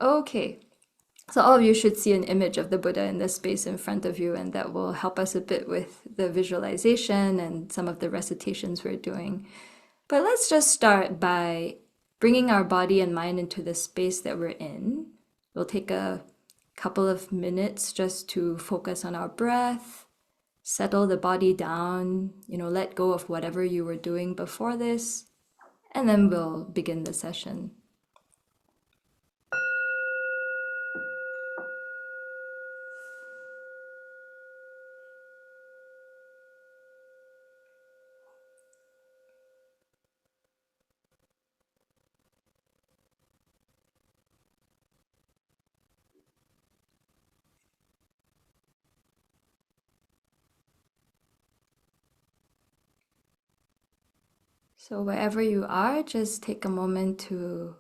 Okay, so all of you should see an image of the Buddha in this space in front of you, and that will help us a bit with the visualization and some of the recitations we're doing. But let's just start by bringing our body and mind into the space that we're in. We'll take a couple of minutes just to focus on our breath, settle the body down, let go of whatever you were doing before this, and then we'll begin the session. So wherever you are, just take a moment to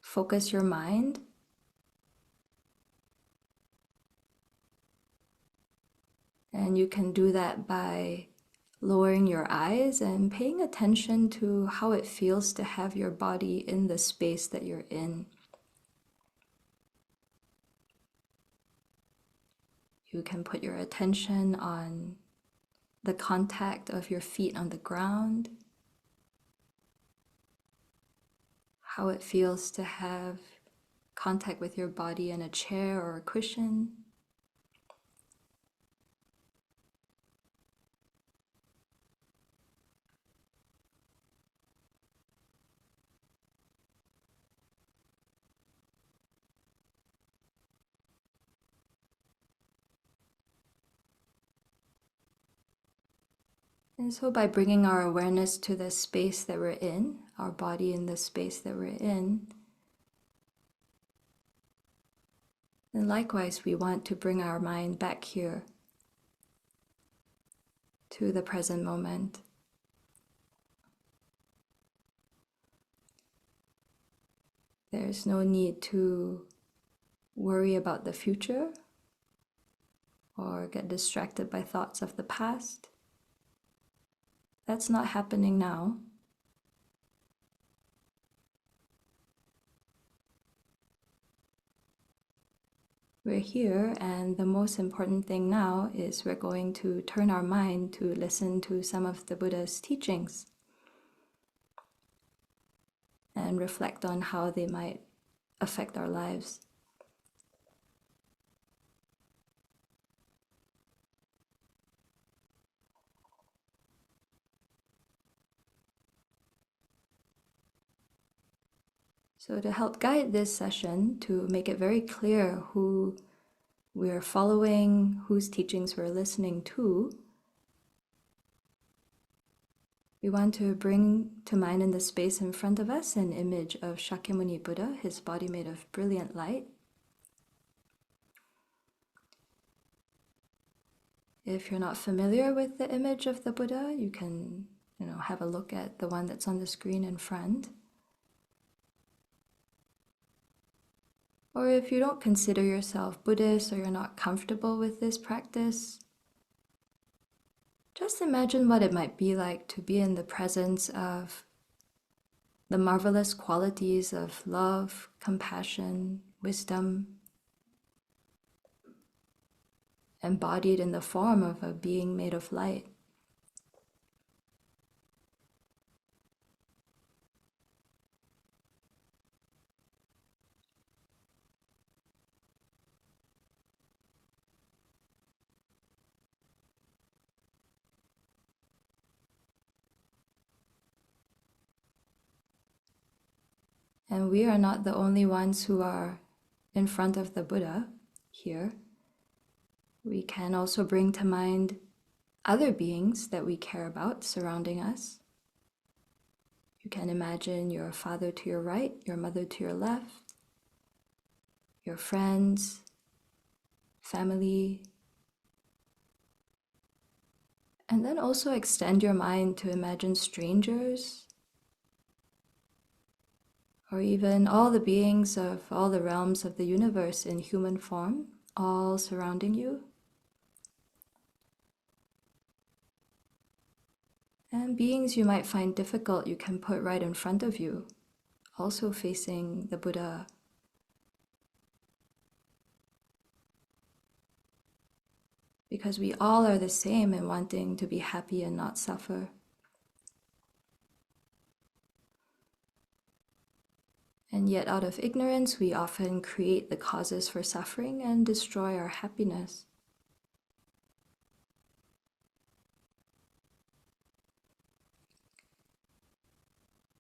focus your mind. And you can do that by lowering your eyes and paying attention to how it feels to have your body in the space that you're in. You can put your attention on the contact of your feet on the ground, how it feels to have contact with your body in a chair or a cushion. And so by bringing our awareness to the space that we're in, our body in the space that we're in, then likewise we want to bring our mind back here to the present moment. There's no need to worry about the future or get distracted by thoughts of the past. That's not happening now. We're here, and the most important thing now is we're going to turn our mind to listen to some of the Buddha's teachings and reflect on how they might affect our lives. So to help guide this session, to make it very clear who we're following, whose teachings we're listening to, we want to bring to mind in the space in front of us an image of Shakyamuni Buddha, his body made of brilliant light. If you're not familiar with the image of the Buddha, you can, have a look at the one that's on the screen in front. Or if you don't consider yourself Buddhist or you're not comfortable with this practice, just imagine what it might be like to be in the presence of the marvelous qualities of love, compassion, wisdom, embodied in the form of a being made of light. And we are not the only ones who are in front of the Buddha here. We can also bring to mind other beings that we care about surrounding us. You can imagine your father to your right, your mother to your left, your friends, family. And then also extend your mind to imagine strangers, or even all the beings of all the realms of the universe in human form, all surrounding you. And beings you might find difficult, you can put right in front of you, also facing the Buddha. Because we all are the same in wanting to be happy and not suffer. And yet, out of ignorance, we often create the causes for suffering and destroy our happiness.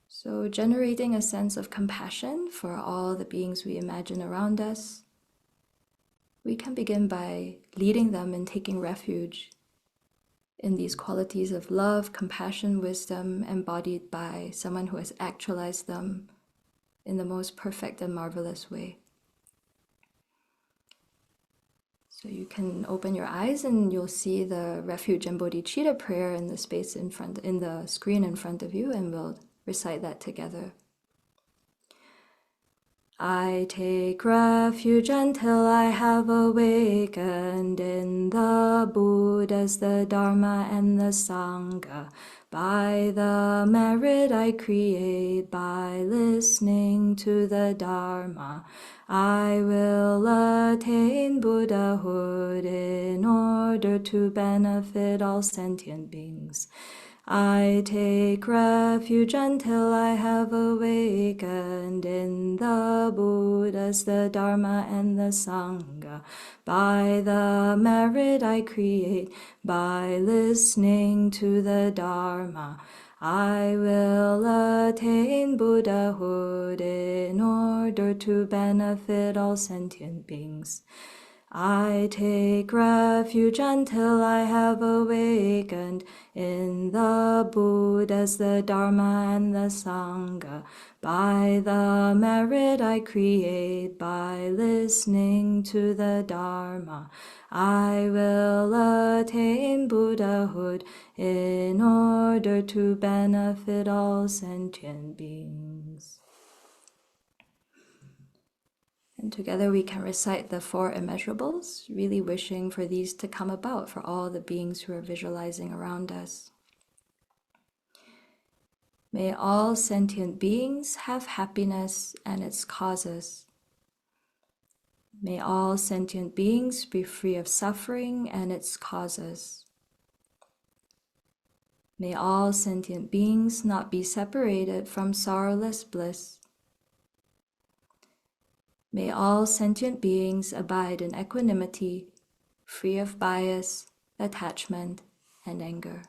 So, generating a sense of compassion for all the beings we imagine around us, we can begin by leading them in taking refuge in these qualities of love, compassion, wisdom, embodied by someone who has actualized them in the most perfect and marvelous way. So you can open your eyes and you'll see the refuge and bodhicitta prayer in the space in the screen in front of you, and we'll recite that together. I take refuge until I have awakened in the Buddhas, the Dharma, and the Sangha. By the merit I create by listening to the Dharma, I will attain Buddhahood in order to benefit all sentient beings. I take refuge until I have awakened in the Buddhas, the Dharma, and the Sangha. By the merit I create by listening to the Dharma, I will attain Buddhahood in order to benefit all sentient beings. I take refuge until I have awakened in the Buddhas, the Dharma, and the Sangha. By the merit I create by listening to the Dharma, I will attain Buddhahood in order to benefit all sentient beings. And together we can recite the 4 immeasurables, really wishing for these to come about for all the beings who are visualizing around us. May all sentient beings have happiness and its causes. May all sentient beings be free of suffering and its causes. May all sentient beings not be separated from sorrowless bliss. May all sentient beings abide in equanimity, free of bias, attachment, and anger.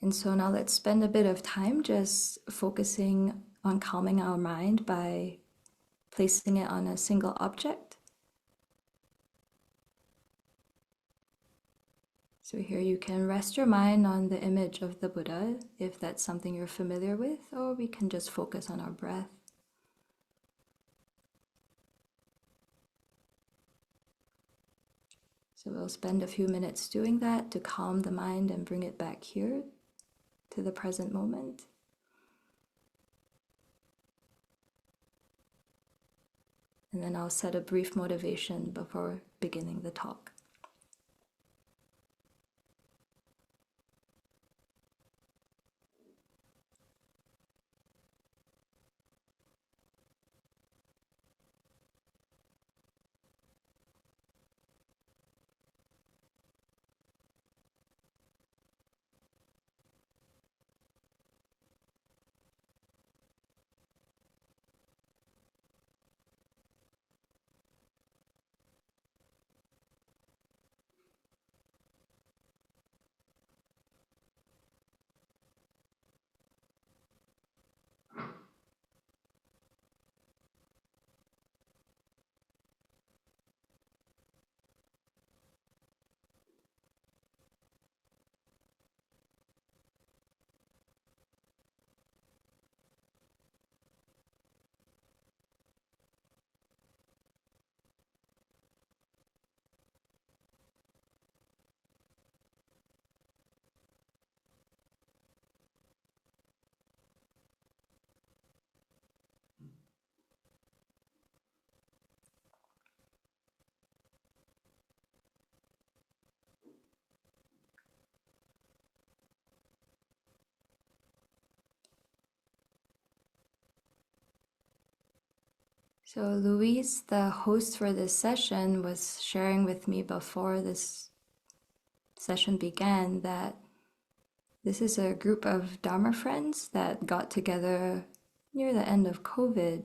And so now let's spend a bit of time just focusing on calming our mind by placing it on a single object. So here you can rest your mind on the image of the Buddha, if that's something you're familiar with, or we can just focus on our breath. So we'll spend a few minutes doing that to calm the mind and bring it back here to the present moment. And then I'll set a brief motivation before beginning the talk. So Louise, the host for this session, was sharing with me before this session began that this is a group of Dharma friends that got together near the end of COVID,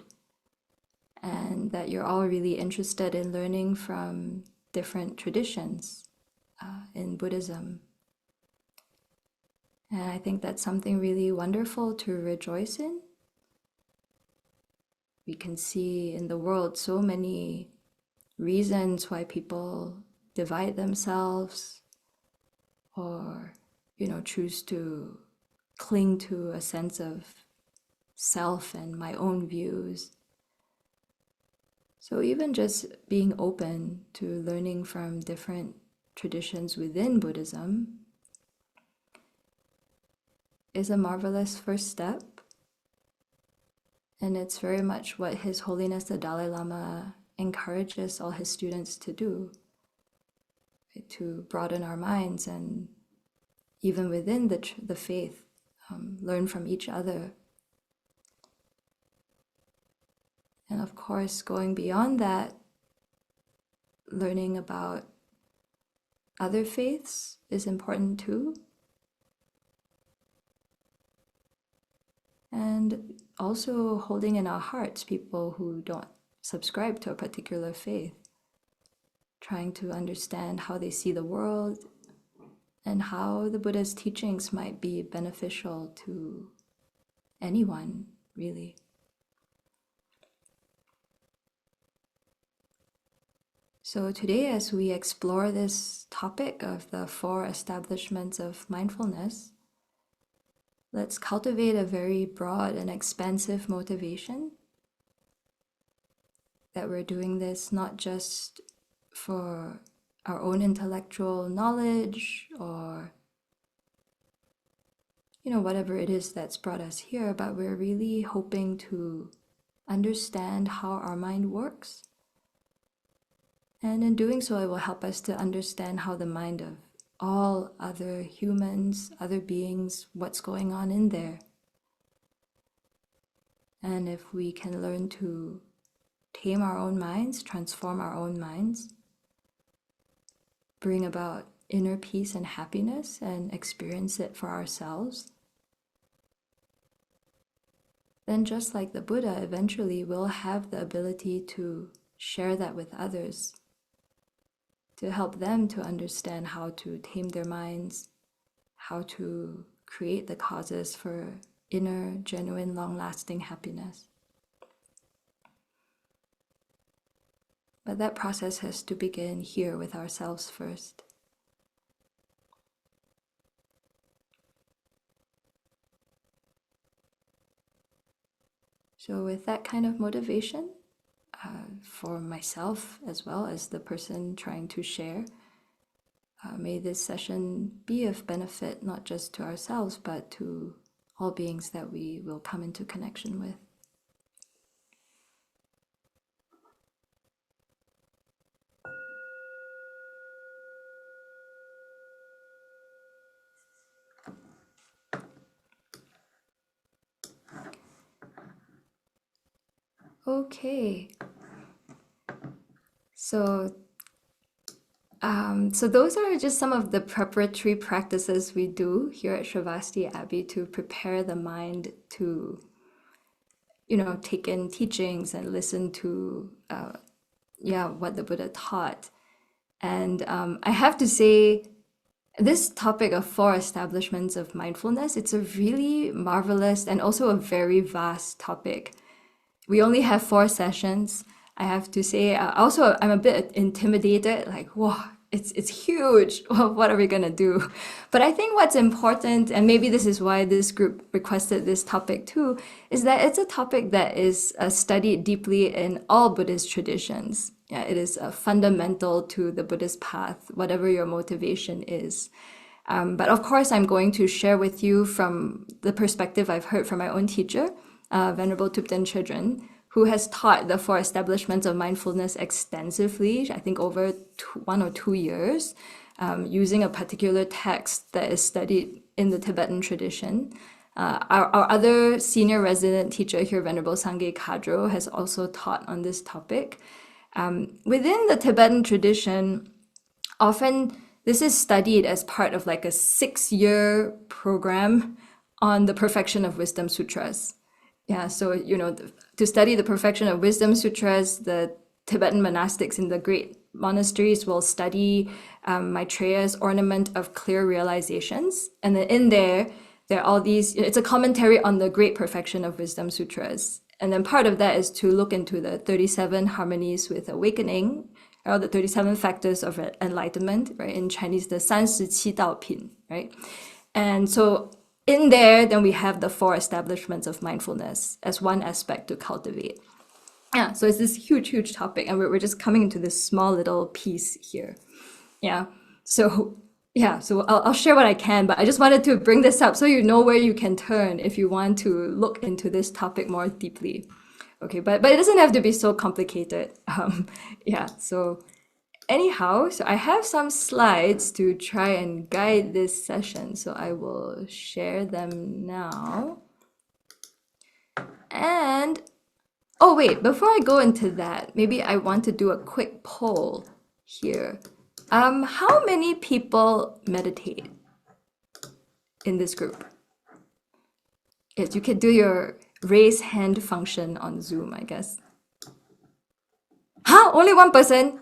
and that you're all really interested in learning from different traditions in Buddhism. And I think that's something really wonderful to rejoice in. We can see in the world so many reasons why people divide themselves or, choose to cling to a sense of self and my own views. So even just being open to learning from different traditions within Buddhism is a marvelous first step. And it's very much what His Holiness the Dalai Lama encourages all his students to do, right? To broaden our minds and even within the faith, learn from each other. And of course, going beyond that, learning about other faiths is important too. And also holding in our hearts people who don't subscribe to a particular faith, trying to understand how they see the world and how the Buddha's teachings might be beneficial to anyone, really. So today, as we explore this topic of the 4 establishments of mindfulness, let's cultivate a very broad and expansive motivation that we're doing this not just for our own intellectual knowledge or whatever it is that's brought us here, but we're really hoping to understand how our mind works. And in doing so, it will help us to understand how the mind of all other humans, other beings, what's going on in there. And if we can learn to tame our own minds, transform our own minds, bring about inner peace and happiness and experience it for ourselves, then just like the Buddha, eventually we'll have the ability to share that with others, to help them to understand how to tame their minds, how to create the causes for inner, genuine, long-lasting happiness. But that process has to begin here with ourselves first. So with that kind of motivation, for myself as well as the person trying to share, may this session be of benefit not just to ourselves, but to all beings that we will come into connection with. Okay. So those are just some of the preparatory practices we do here at Sravasti Abbey to prepare the mind to, take in teachings and listen to, what the Buddha taught. And I have to say, this topic of 4 establishments of mindfulness, it's a really marvelous and also a very vast topic. We only have 4 sessions. I have to say, also I'm a bit intimidated, like, whoa, it's huge. What are we gonna do? But I think what's important, and maybe this is why this group requested this topic too, is that it's a topic that is studied deeply in all Buddhist traditions. Yeah, it is fundamental to the Buddhist path, whatever your motivation is. But of course, I'm going to share with you from the perspective I've heard from my own teacher, Venerable Thubten Chodron, who has taught the 4 establishments of mindfulness extensively, I think over 1 or 2 years, using a particular text that is studied in the Tibetan tradition. Our other senior resident teacher here, Venerable Sangye Kadro, has also taught on this topic. Within the Tibetan tradition, often this is studied as part of like a 6-year program on the perfection of wisdom sutras. Yeah, so, to study the perfection of wisdom sutras, the Tibetan monastics in the great monasteries will study Maitreya's Ornament of Clear Realizations. And then in there are all these, it's a commentary on the Great Perfection of Wisdom Sutras. And then part of that is to look into the 37 harmonies with awakening, or the 37 factors of enlightenment, right? In Chinese, the 37道品, right? And so in there, then we have the 4 establishments of mindfulness as one aspect to cultivate. Yeah, so it's this huge, huge topic, and we're just coming into this small little piece here. Yeah, so I'll share what I can, but I just wanted to bring this up so you know where you can turn if you want to look into this topic more deeply. Okay, but it doesn't have to be so complicated. So anyhow, so I have some slides to try and guide this session, so I will share them now. And oh wait, before I go into that, maybe I want to do a quick poll here. How many people meditate in this group? Yes, you can do your raise hand function on Zoom, I guess. Huh? Only one person?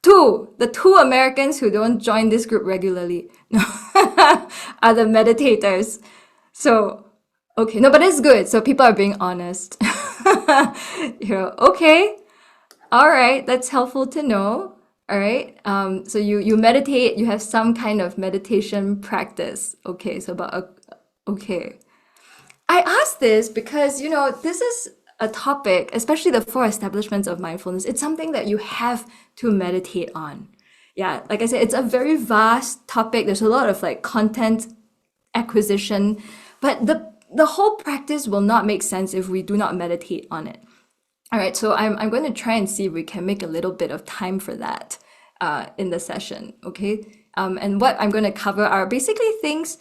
2. The 2 Americans who don't join this group regularly are the meditators. So, okay, no, but it's good. So people are being honest. Okay, all right, that's helpful to know. All right, so you meditate, you have some kind of meditation practice. Okay, so okay. I asked this because, this is a topic, especially the 4 establishments of mindfulness. It's something that you have to meditate on. Yeah, like I said, it's a very vast topic. There's a lot of like content acquisition, but the whole practice will not make sense if we do not meditate on it. All right, so I'm going to try and see if we can make a little bit of time for that in the session, okay? And what I'm going to cover are basically things,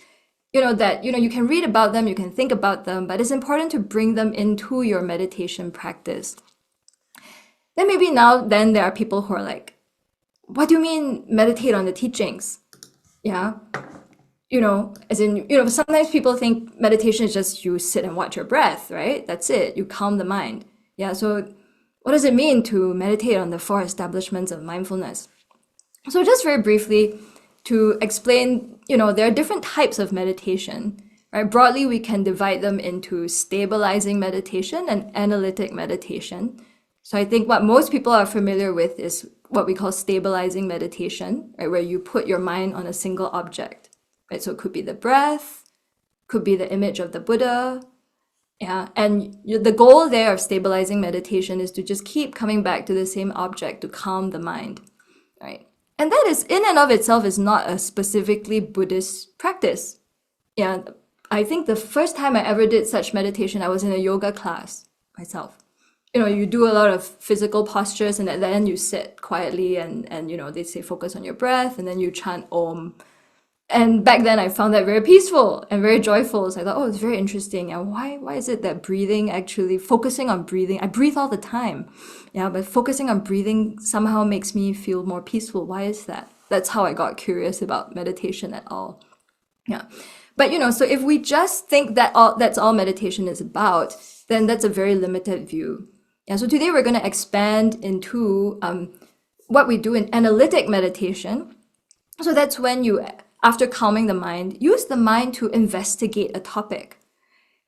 that, you can read about them, you can think about them, but it's important to bring them into your meditation practice. Then maybe then there are people who are like, what do you mean meditate on the teachings? Yeah. As in, sometimes people think meditation is just you sit and watch your breath, right? That's it. You calm the mind. Yeah. So what does it mean to meditate on the 4 establishments of mindfulness? So just very briefly to explain, there are different types of meditation, right? Broadly, we can divide them into stabilizing meditation and analytic meditation. So I think what most people are familiar with is what we call stabilizing meditation, right? Where you put your mind on a single object. Right, so it could be the breath, could be the image of the Buddha. Yeah, and the goal there of stabilizing meditation is to just keep coming back to the same object to calm the mind, right? And that is in and of itself is not a specifically Buddhist practice. Yeah, I think the first time I ever did such meditation, I was in a yoga class myself. You do a lot of physical postures, and at the end you sit quietly and they say focus on your breath, and then you chant Om. And back then I found that very peaceful and very joyful. So I thought, it's very interesting. And why is it that breathing, actually focusing on breathing, I breathe all the time. Yeah, but focusing on breathing somehow makes me feel more peaceful. Why is that? That's how I got curious about meditation at all. Yeah. But so if we just think that that's all meditation is about, then that's a very limited view. Yeah, so today we're going to expand into what we do in analytic meditation. So that's when you, after calming the mind, use the mind to investigate a topic,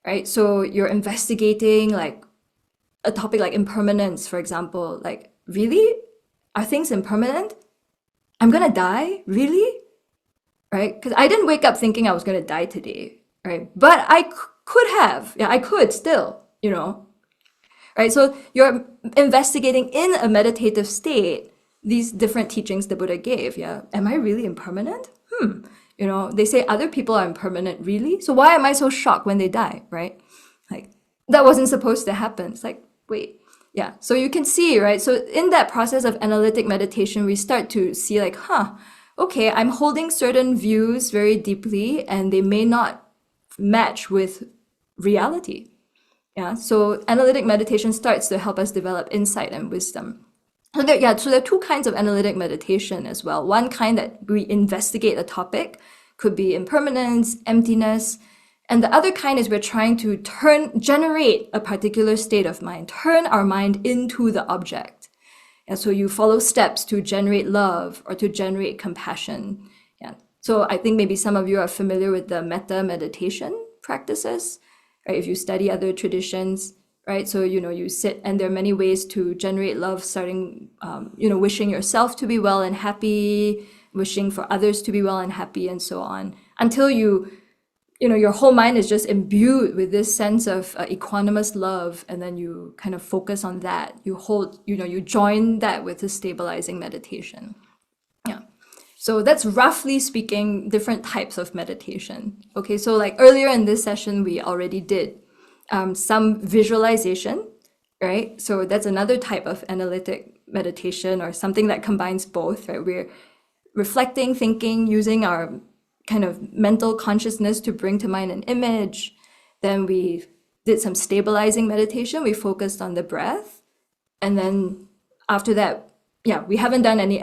right? So you're investigating like a topic like impermanence, for example. Like, really? Are things impermanent? I'm going to die? Really? Right? Because I didn't wake up thinking I was going to die today, right? But I could have. Yeah, I could still, right? So you're investigating in a meditative state these different teachings the Buddha gave. Yeah. Am I really impermanent? They say other people are impermanent, really? So why am I so shocked when they die, right? Like, that wasn't supposed to happen. It's like, wait. Yeah. So you can see, right? So in that process of analytic meditation, we start to see like, okay, I'm holding certain views very deeply, and they may not match with reality. Yeah, so analytic meditation starts to help us develop insight and wisdom. So there are two kinds of analytic meditation as well. One kind that we investigate a topic, could be impermanence, emptiness, and the other kind is we're trying to generate a particular state of mind, turn our mind into the object. And so you follow steps to generate love or to generate compassion. Yeah. So I think maybe some of you are familiar with the metta meditation practices, right? If you study other traditions, right? So, you sit, and there are many ways to generate love, starting, wishing yourself to be well and happy, wishing for others to be well and happy, and so on, until your whole mind is just imbued with this sense of equanimous love, and then you kind of focus on that. You join that with the stabilizing meditation. Yeah. So that's roughly speaking different types of meditation. Okay, so like earlier in this session, we already did some visualization, right? So that's another type of analytic meditation, or something that combines both, right? We're reflecting, thinking, using our kind of mental consciousness to bring to mind an image. Then we did some stabilizing meditation. We focused on the breath. And then after that, we haven't done any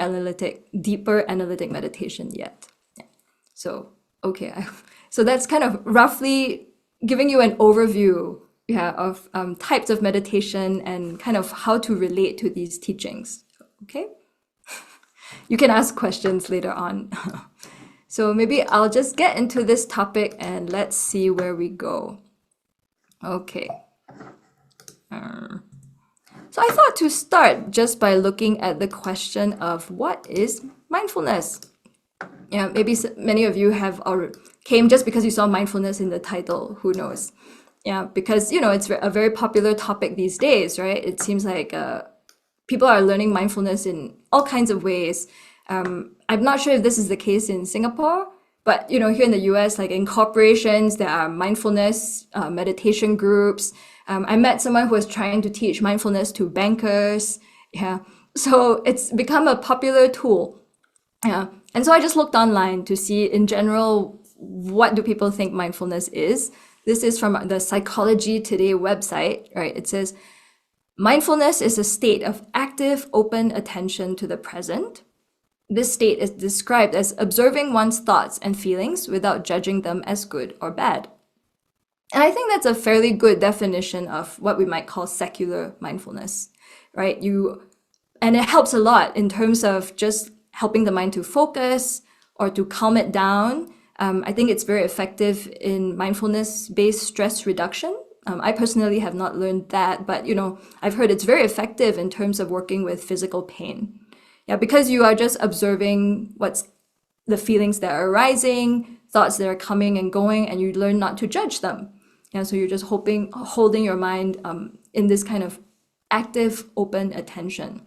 deeper analytic meditation yet. Yeah. So, okay. So that's kind of roughly giving you an overview of types of meditation and kind of how to relate to these teachings. Okay? You can ask questions later on. So maybe I'll just get into this topic and let's see where we go. Okay. So I thought to start just by looking at the question of what is mindfulness? Yeah, maybe many of you came just because you saw mindfulness in the title. Who knows? Yeah, because it's a very popular topic these days, right? It seems like people are learning mindfulness in all kinds of ways. I'm not sure if this is the case in Singapore, but here in the US, like in corporations, there are mindfulness meditation groups. I met someone who was trying to teach mindfulness to bankers. Yeah, so it's become a popular tool. Yeah, and so I just looked online to see in general, what do people think mindfulness is? This is from the Psychology Today website, right? It says, mindfulness is a state of active, open attention to the present. This state is described as observing one's thoughts and feelings without judging them as good or bad. And I think that's a fairly good definition of what we might call secular mindfulness, right? And it helps a lot in terms of just helping the mind to focus or to calm it down. I think it's very effective in mindfulness-based stress reduction. I personally have not learned that, but I've heard it's very effective in terms of working with physical pain. Yeah, because you are just observing what's the feelings that are arising, thoughts that are coming and going, and you learn not to judge them. Yeah, so you're just holding your mind in this kind of active, open attention.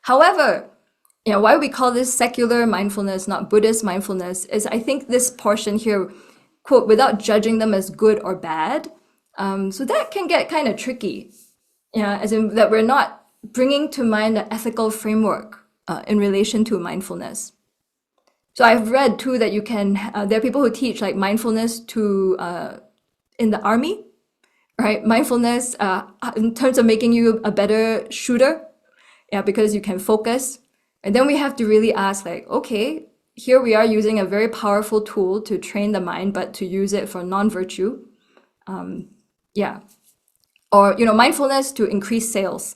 However, why we call this secular mindfulness, not Buddhist mindfulness, is I think this portion here, quote, without judging them as good or bad. So that can get kind of tricky. Yeah, as in that we're not bringing to mind an ethical framework in relation to mindfulness. So I've read too that there are people who teach like mindfulness in the army, right? Mindfulness in terms of making you a better shooter, because you can focus. And then we have to really ask like, okay, here we are using a very powerful tool to train the mind, but to use it for non-virtue. Or, mindfulness to increase sales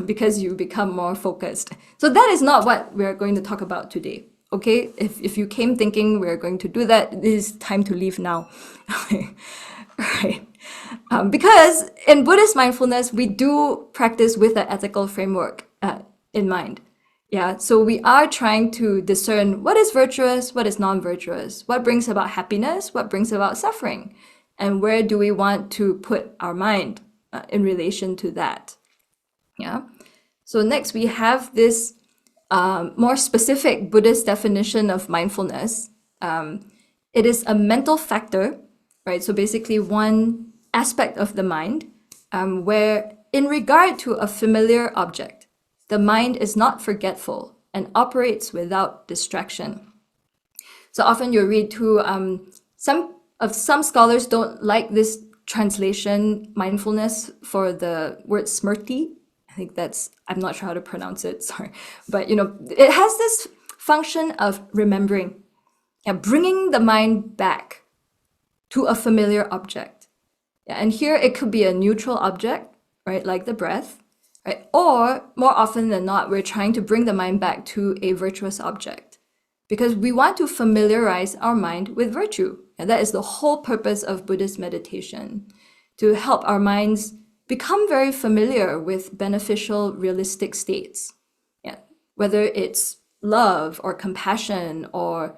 because you become more focused. So that is not what we're going to talk about today. Okay, if you came thinking we're going to do that, it is time to leave now. Right? Because in Buddhist mindfulness, we do practice with an ethical framework in mind. Yeah, so we are trying to discern what is virtuous, what is non-virtuous, what brings about happiness, what brings about suffering, and where do we want to put our mind in relation to that. Yeah. So next we have this more specific Buddhist definition of mindfulness. It is a mental factor, right? So basically one aspect of the mind where in regard to a familiar object, the mind is not forgetful and operates without distraction. So often you read too, some Some scholars don't like this translation, mindfulness, for the word smrti. I think I'm not sure how to pronounce it, sorry. But, it has this function of remembering and bringing the mind back to a familiar object. And here it could be a neutral object, right, like the breath, right? Or more often than not, we're trying to bring the mind back to a virtuous object because we want to familiarize our mind with virtue. And that is the whole purpose of Buddhist meditation, to help our minds become very familiar with beneficial, realistic states. Yeah. Whether it's love or compassion or,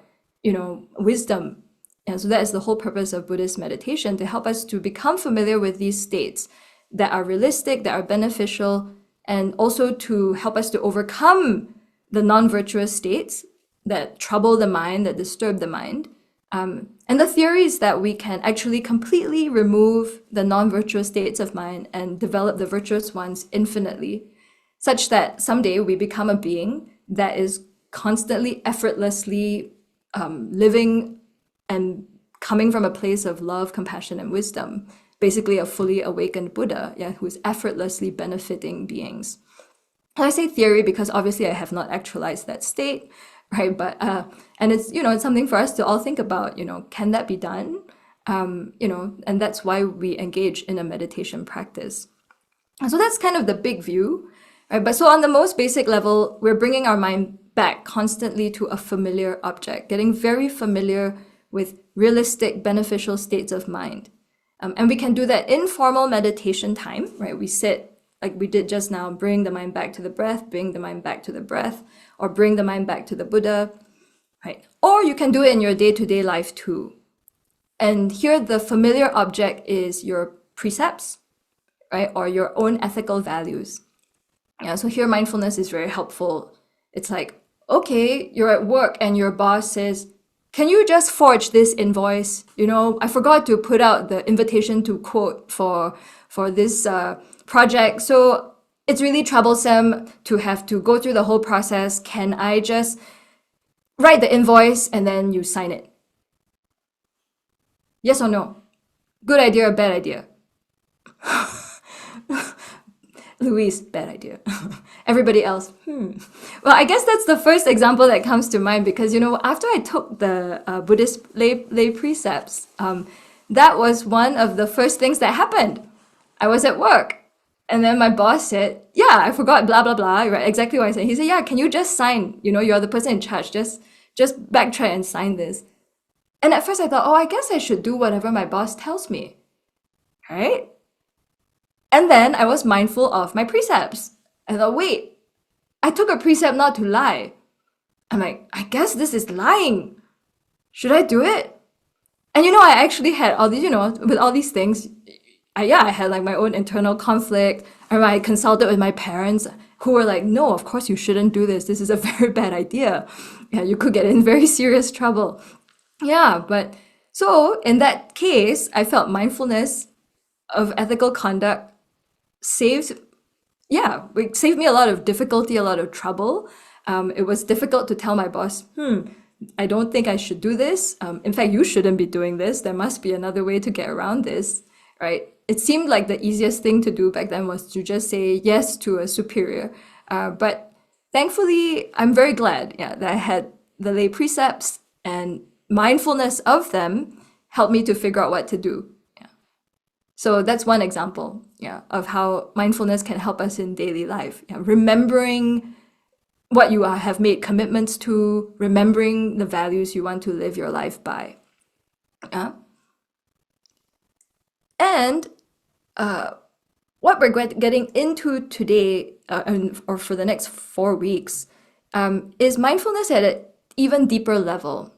wisdom. And so that is the whole purpose of Buddhist meditation, to help us to become familiar with these states that are realistic, that are beneficial, and also to help us to overcome the non-virtuous states that trouble the mind, that disturb the mind. And the theory is that we can actually completely remove the non-virtuous states of mind and develop the virtuous ones infinitely, such that someday we become a being that is constantly, effortlessly living and coming from a place of love, compassion, and wisdom. Basically a fully awakened Buddha, who's effortlessly benefiting beings. I say theory because obviously I have not actualized that state, right? But and it's it's something for us to all think about. Can that be done? And that's why we engage in a meditation practice. And so that's kind of the big view, right? But so on the most basic level, we're bringing our mind back constantly to a familiar object, getting very familiar with realistic, beneficial states of mind. And we can do that in formal meditation time, right? We sit like we did just now, bring the mind back to the breath, bring the mind back to the breath, or bring the mind back to the Buddha, right? Or you can do it in your day-to-day life too. And here the familiar object is your precepts, right? Or your own ethical values. So here mindfulness is very helpful. It's like, okay, you're at work and your boss says, can you just forge this invoice? I forgot to put out the invitation to quote for this project. So it's really troublesome to have to go through the whole process. Can I just write the invoice and then you sign it? Yes or no? Good idea or bad idea? Louise, bad idea. Everybody else, Well, I guess that's the first example that comes to mind because, after I took the Buddhist lay precepts, that was one of the first things that happened. I was at work and then my boss said, yeah, I forgot, blah, blah, blah, right? Exactly what I said. He said, yeah, can you just sign? You're the person in charge. Just backtrack and sign this. And at first I thought, I guess I should do whatever my boss tells me, right? And then I was mindful of my precepts. I thought, wait, I took a precept not to lie. I'm like, I guess this is lying. Should I do it? And I actually had all these, with all these things, I had like my own internal conflict. And I consulted with my parents who were like, no, of course you shouldn't do this. This is a very bad idea. Yeah, you could get in very serious trouble. Yeah, but so in that case, I felt mindfulness of ethical conduct saved me a lot of difficulty, a lot of trouble. It was difficult to tell my boss, I don't think I should do this. In fact, you shouldn't be doing this. There must be another way to get around this, right? It seemed like the easiest thing to do back then was to just say yes to a superior. But thankfully, I'm very glad that I had the lay precepts and mindfulness of them helped me to figure out what to do. So that's one example, of how mindfulness can help us in daily life. Remembering what you have made commitments to, remembering the values you want to live your life by. And what we're getting into today, or for the next 4 weeks, is mindfulness at an even deeper level.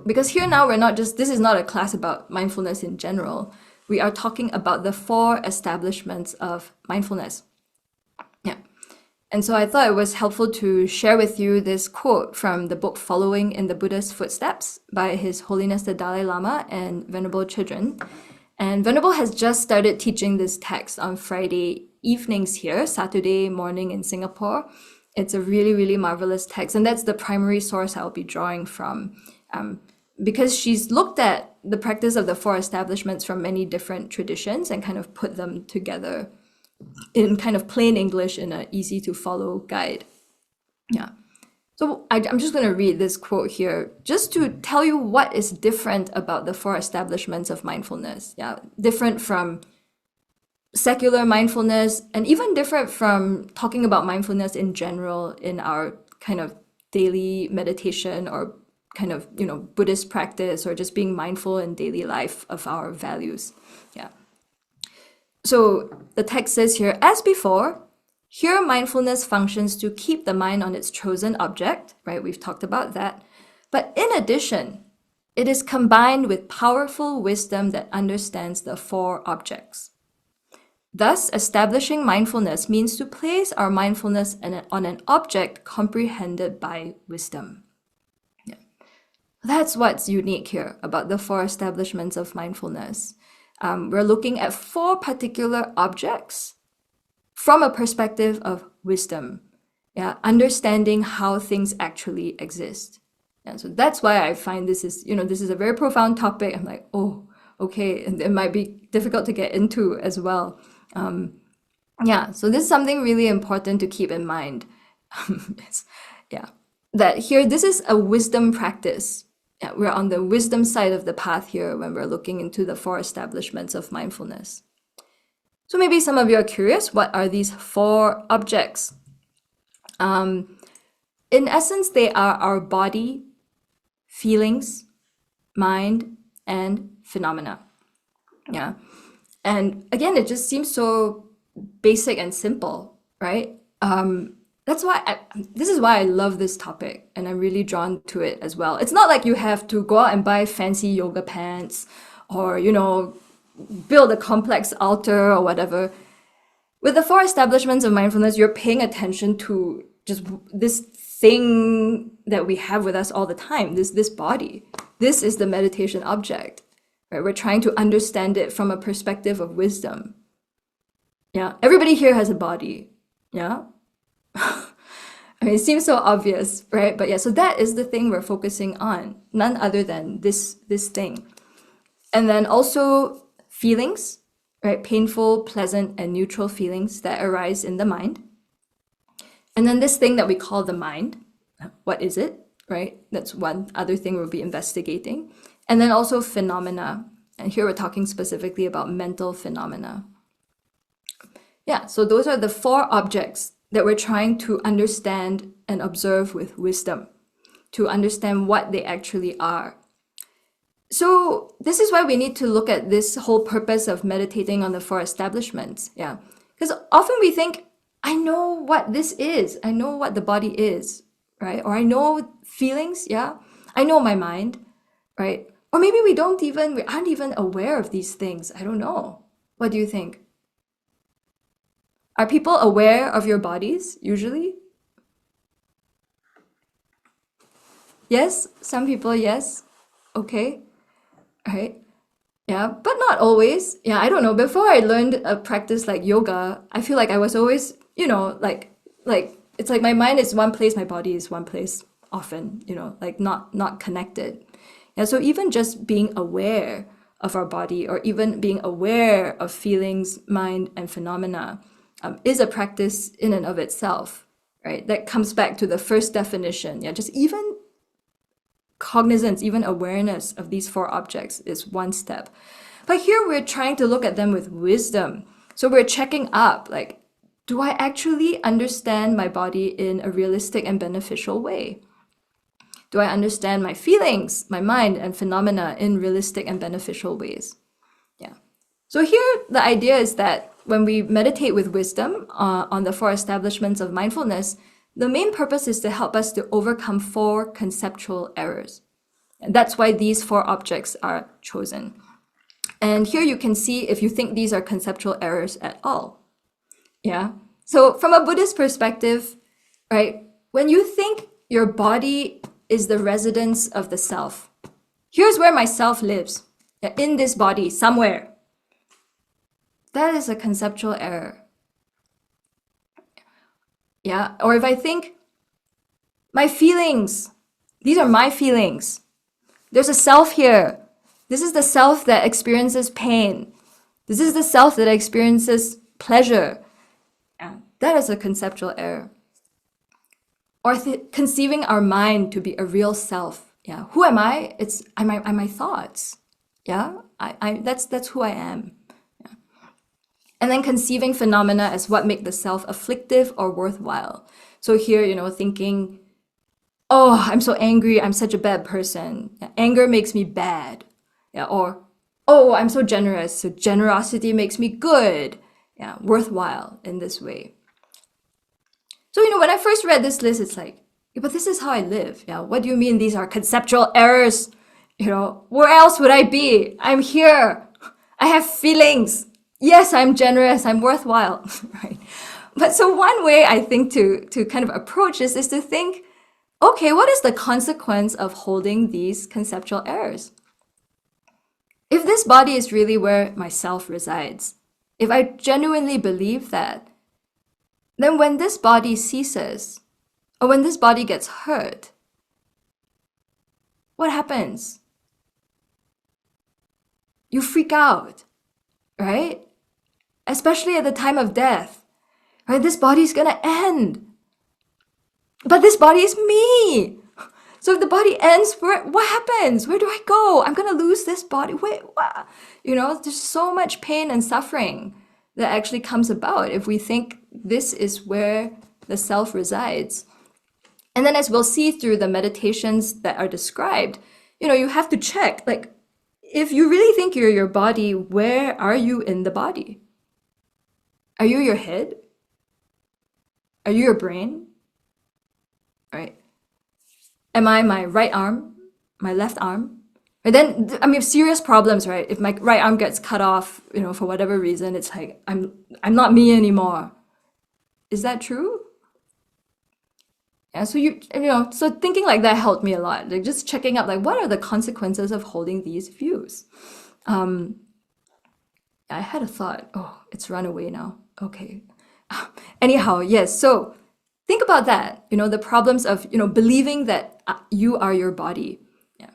Because here now this is not a class about mindfulness in general. We are talking about the 4 establishments of mindfulness. And so I thought it was helpful to share with you this quote from the book Following in the Buddha's Footsteps by His Holiness the Dalai Lama and Venerable Chodron. And Venerable has just started teaching this text on Friday evenings here, Saturday morning in Singapore. It's a really, really marvelous text. And that's the primary source I'll be drawing from. because she's looked at the practice of the four establishments from many different traditions and kind of put them together in kind of plain English in an easy to follow guide. Yeah. So I'm just going to read this quote here just to tell you what is different about the four establishments of mindfulness. Yeah, different from secular mindfulness and even different from talking about mindfulness in general in our kind of daily meditation or kind of, Buddhist practice or just being mindful in daily life of our values. Yeah. So the text says here, as before, here mindfulness functions to keep the mind on its chosen object, right? We've talked about that. But in addition, it is combined with powerful wisdom that understands the four objects. Thus, establishing mindfulness means to place our mindfulness on an object comprehended by wisdom. Yeah. That's what's unique here about the four establishments of mindfulness. We're looking at four particular objects from a perspective of wisdom, yeah, understanding how things actually exist. And so that's why I find this is a very profound topic. I'm like, oh, okay, and it might be difficult to get into as well. Yeah, so this is something really important to keep in mind. Yeah, that here, this is a wisdom practice. Yeah, we're on the wisdom side of the path here when we're looking into the four establishments of mindfulness. So maybe some of you are curious, what are these four objects? In essence, they are our body, feelings, mind, and phenomena. Yeah. And again, it just seems so basic and simple, right? That's why this is why I love this topic and I'm really drawn to it as well. It's not like you have to go out and buy fancy yoga pants or, build a complex altar or whatever. With the four establishments of mindfulness, you're paying attention to just this thing that we have with us all the time, this body. This is the meditation object, right? We're trying to understand it from a perspective of wisdom. Yeah, everybody here has a body. Yeah. I mean, it seems so obvious, right? But yeah, so that is the thing we're focusing on, none other than this thing. And then also feelings, right? Painful, pleasant, and neutral feelings that arise in the mind. And then this thing that we call the mind, what is it, right? That's one other thing we'll be investigating. And then also phenomena. And here we're talking specifically about mental phenomena. Yeah, so those are the four objects that we're trying to understand and observe with wisdom, to understand what they actually are. So this is why we need to look at this whole purpose of meditating on the four establishments. Yeah, because often we think, I know what this is. I know what the body is, right? Or I know feelings. Yeah, I know my mind, right? Or maybe we aren't even aware of these things. I don't know. What do you think? Are people aware of your bodies usually? Yes, some people, yes. Okay. Right? Yeah, but not always. Yeah, I don't know. Before I learned a practice like yoga, I feel like I was always, like it's like my mind is one place, my body is one place often, like not connected. Yeah, so even just being aware of our body or even being aware of feelings, mind, and phenomena is a practice in and of itself, right? That comes back to the first definition. Yeah, just even cognizance, even awareness of these four objects is one step. But here we're trying to look at them with wisdom. So we're checking up, like, do I actually understand my body in a realistic and beneficial way? Do I understand my feelings, my mind, and phenomena in realistic and beneficial ways? Yeah. So here the idea is that when we meditate with wisdom on the four establishments of mindfulness, the main purpose is to help us to overcome four conceptual errors. And that's why these four objects are chosen. And here you can see if you think these are conceptual errors at all. Yeah. So from a Buddhist perspective, right, when you think your body is the residence of the self, here's where my self lives, in this body, somewhere. That is a conceptual error. Yeah, or if I think my feelings, these are my feelings. There's a self here. This is the self that experiences pain. This is the self that experiences pleasure. Yeah, that is a conceptual error. Or conceiving our mind to be a real self. Yeah, who am I? I'm my thoughts. Yeah, that's who I am. Yeah. And then conceiving phenomena as what make the self afflictive or worthwhile. So here, thinking, oh, I'm so angry, I'm such a bad person. Yeah, anger makes me bad. Yeah, or, oh, I'm so generous, so generosity makes me good. Yeah, worthwhile in this way. So, when I first read this list, it's like, yeah, but this is how I live. Yeah, what do you mean these are conceptual errors? Where else would I be? I'm here. I have feelings. Yes, I'm generous. I'm worthwhile, right? But so one way I think to kind of approach this is to think, okay, what is the consequence of holding these conceptual errors? If this body is really where my self resides, if I genuinely believe that, then when this body ceases, or when this body gets hurt, what happens? You freak out, right? Especially at the time of death, right? This body is gonna end. But this body is me. So if the body ends, what happens? Where do I go? I'm gonna lose this body. Wait, what? There's so much pain and suffering that actually comes about if we think this is where the self resides. And then as we'll see through the meditations that are described, you have to check, like, if you really think you're your body, where are you in the body? Are you your head? Are you your brain? Right? Am I my right arm? My left arm? And then, serious problems, right? If my right arm gets cut off, for whatever reason, it's like, I'm not me anymore. Is that true? Yeah, so so thinking like that helped me a lot. Like just checking out, like, what are the consequences of holding these views? I had a thought. Oh, it's run away now. Okay. Anyhow, yes. So think about that. The problems of believing that you are your body. Yeah.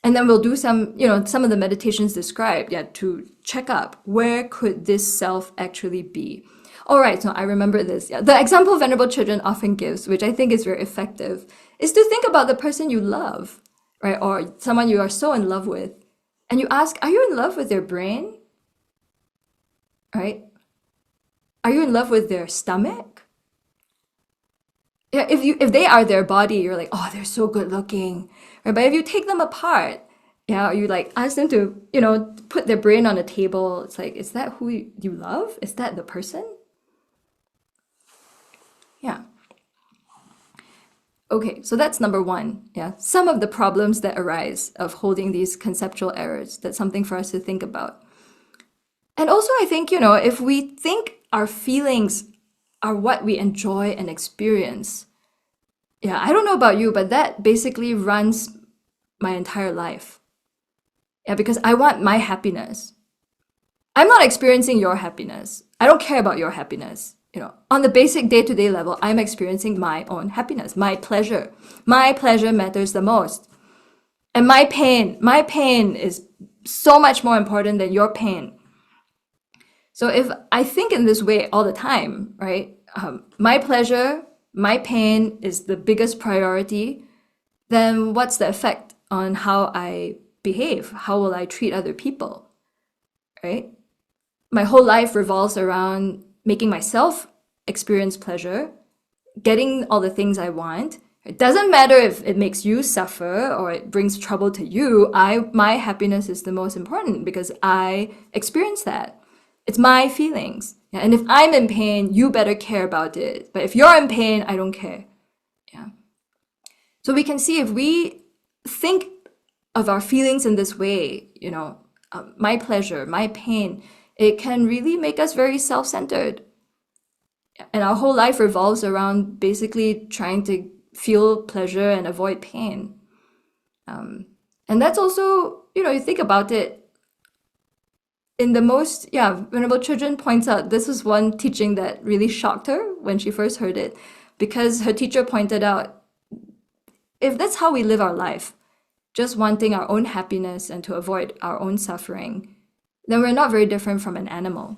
And then we'll do some of the meditations described. Yeah, to check up where could this self actually be. All right, so I remember this. Yeah. The example Venerable Chodron often gives, which I think is very effective, is to think about the person you love, right? Or someone you are so in love with. And you ask, are you in love with their brain? Right? Are you in love with their stomach? Yeah, if they are their body, you're like, oh, they're so good looking. Right? But if you take them apart, yeah, or you like ask them to, put their brain on a table, it's like, is that who you love? Is that the person? Yeah. Okay, so that's number one. Yeah, some of the problems that arise of holding these conceptual errors. That's something for us to think about. And also, I think, if we think our feelings are what we enjoy and experience, yeah, I don't know about you, but that basically runs my entire life. Yeah, because I want my happiness. I'm not experiencing your happiness. I don't care about your happiness. On the basic day-to-day level, I'm experiencing my own happiness, my pleasure. My pleasure matters the most. And my pain is so much more important than your pain. So if I think in this way all the time, right, my pleasure, my pain is the biggest priority, then what's the effect on how I behave? How will I treat other people, right? My whole life revolves around making myself experience pleasure, getting all the things I want. It doesn't matter if it makes you suffer or it brings trouble to you. My happiness is the most important because I experience that. It's my feelings. Yeah, and if I'm in pain, you better care about it. But if you're in pain, I don't care. Yeah. So we can see if we think of our feelings in this way, my pleasure, my pain, it can really make us very self-centered. And our whole life revolves around basically trying to feel pleasure and avoid pain. And that's also, you think about it in the most, Venerable Chodron points out, this was one teaching that really shocked her when she first heard it, because her teacher pointed out, if that's how we live our life, just wanting our own happiness and to avoid our own suffering, then we're not very different from an animal.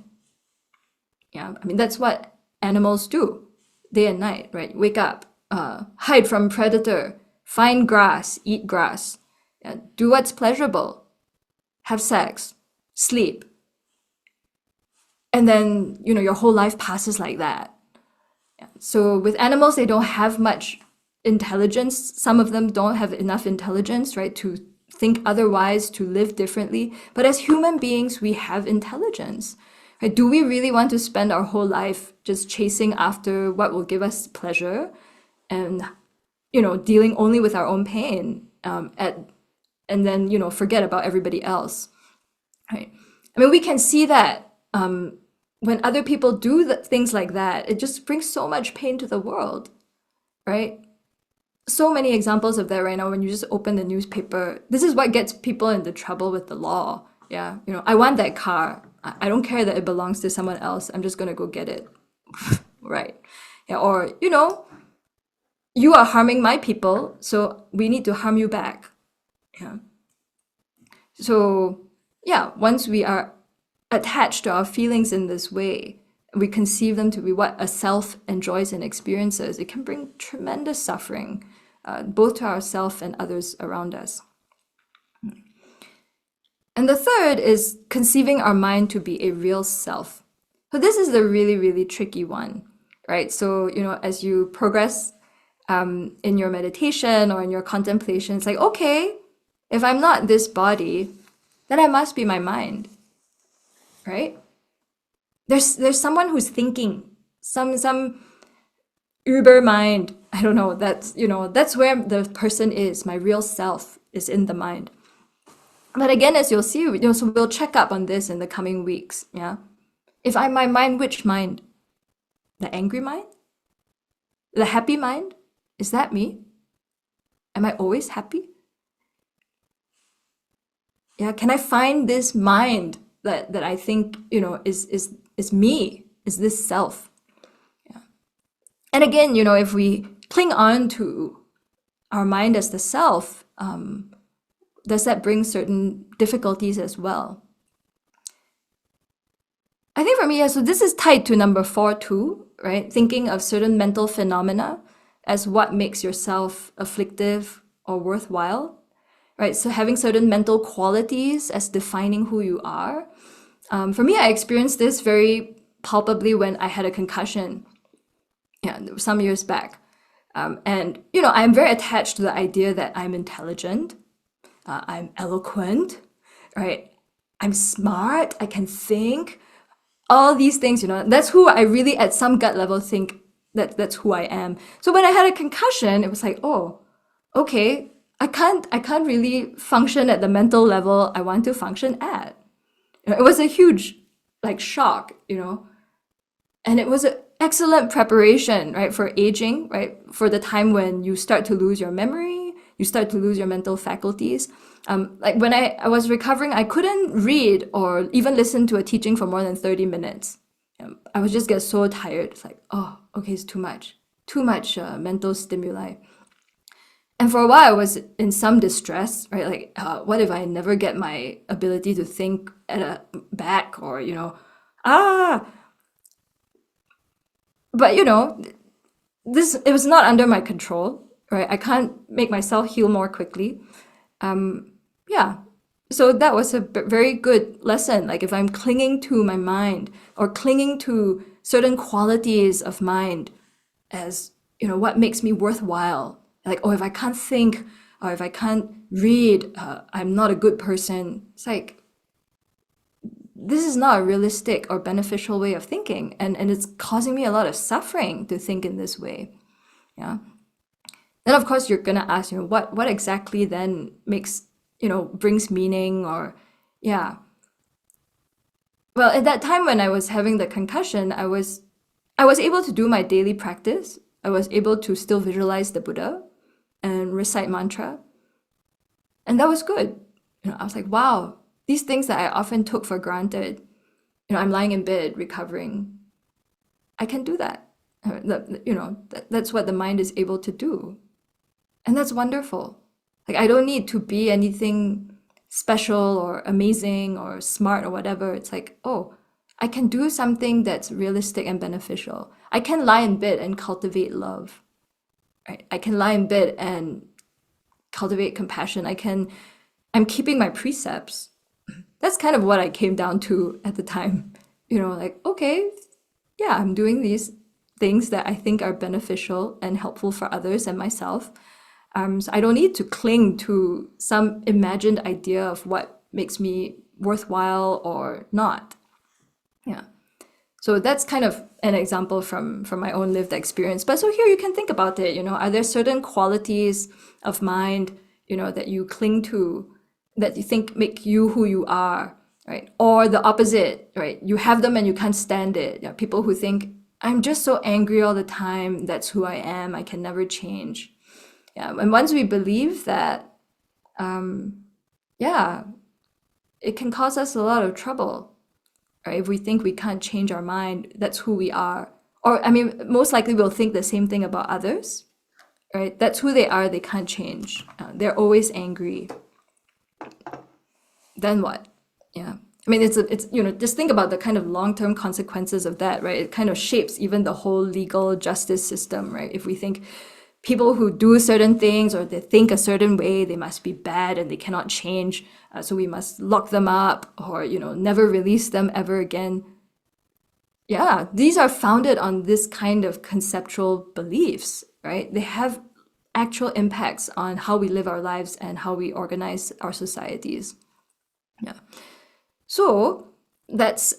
Yeah, I mean, that's what animals do day and night, right? Wake up, hide from predator, find grass, eat grass, yeah, do what's pleasurable, have sex, sleep. And then, your whole life passes like that. Yeah. So with animals, they don't have much intelligence. Some of them don't have enough intelligence, right, to think otherwise, to live differently. But as human beings, we have intelligence. Right? Do we really want to spend our whole life just chasing after what will give us pleasure and, dealing only with our own pain and then, forget about everybody else, right? I mean, we can see that when other people do things like that, it just brings so much pain to the world, right? So many examples of that right now when you just open the newspaper. This is what gets people into trouble with the law. Yeah, I want that car. I don't care that it belongs to someone else. I'm just going to go get it. Right. Yeah, or, you are harming my people, so we need to harm you back. Yeah. So, yeah, once we are attached to our feelings in this way, we conceive them to be what a self enjoys and experiences, it can bring tremendous suffering, both to ourselves and others around us. And the third is conceiving our mind to be a real self. So this is the really, really tricky one, right? So, as you progress in your meditation or in your contemplation, it's like, okay, if I'm not this body, then I must be my mind, right? There's someone who's thinking, some uber mind. I don't know. That's where the person is. My real self is in the mind. But again, as you'll see, so we'll check up on this in the coming weeks. Yeah, if I'm my mind, which mind? The angry mind? The happy mind? Is that me? Am I always happy? Yeah, can I find this mind that I think is me? Is this self? Yeah. And again, if we cling on to our mind as the self, does that bring certain difficulties as well? I think for me, so this is tied to number 4 too, right? Thinking of certain mental phenomena as what makes yourself afflictive or worthwhile, right? So having certain mental qualities as defining who you are. For me, I experienced this very palpably when I had a concussion, some years back. And, I'm very attached to the idea that I'm intelligent. I'm eloquent, right? I'm smart, I can think, all these things, that's who I really at some gut level think that's who I am. So when I had a concussion, it was like, oh, okay, I can't really function at the mental level I want to function at. It was a huge shock, and it was an excellent preparation, right, for aging, right, for the time when you start to lose your memory, you start to lose your mental faculties. When I was recovering, I couldn't read or even listen to a teaching for more than 30 minutes. I would just get so tired. It's like, oh, okay, it's too much mental stimuli. And for a while, I was in some distress, right? What if I never get my ability to think back or, But, it was not under my control, right? I can't make myself heal more quickly. So that was a very good lesson. If I'm clinging to my mind or clinging to certain qualities of mind as, what makes me worthwhile. If I can't think or if I can't read, I'm not a good person. It's this is not a realistic or beneficial way of thinking. And it's causing me a lot of suffering to think in this way. Yeah. Then of course you're gonna ask, what exactly then makes, brings meaning or, yeah. Well, at that time when I was having the concussion, I was able to do my daily practice. I was able to still visualize the Buddha and recite mantra. And that was good. I was like, wow, these things that I often took for granted, I'm lying in bed recovering. I can do that. That's what the mind is able to do. And that's wonderful. Like, I don't need to be anything special or amazing or smart or whatever. It's like, oh, I can do something that's realistic and beneficial. I can lie in bed and cultivate love, right? I can lie in bed and cultivate compassion. I'm keeping my precepts. That's kind of what I came down to at the time. Like, okay, yeah, I'm doing these things that I think are beneficial and helpful for others and myself. So I don't need to cling to some imagined idea of what makes me worthwhile or not. Yeah. So that's kind of an example from my own lived experience. But so here you can think about it, are there certain qualities of mind, that you cling to, that you think make you who you are, right? Or the opposite, right? You have them and you can't stand it. Yeah, people who think, I'm just so angry all the time, that's who I am, I can never change. Yeah, and once we believe that, yeah, it can cause us a lot of trouble. Right? If we think we can't change our mind, that's who we are. Or, most likely we'll think the same thing about others, right? That's who they are, they can't change. They're always angry. Then what? Yeah. It's just think about the kind of long-term consequences of that, right? It kind of shapes even the whole legal justice system, right? If we think people who do certain things or they think a certain way, they must be bad and they cannot change. So we must lock them up or, never release them ever again. Yeah, these are founded on this kind of conceptual beliefs, right? They have actual impacts on how we live our lives and how we organize our societies. Yeah. So that's,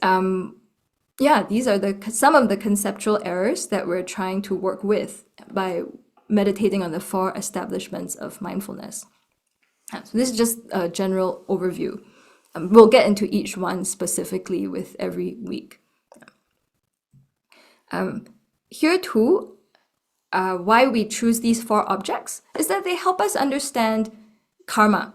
these are some of the conceptual errors that we're trying to work with by meditating on the 4 establishments of mindfulness. So this is just a general overview. We'll get into each one specifically with every week. Here too, why we choose these 4 objects is that they help us understand karma,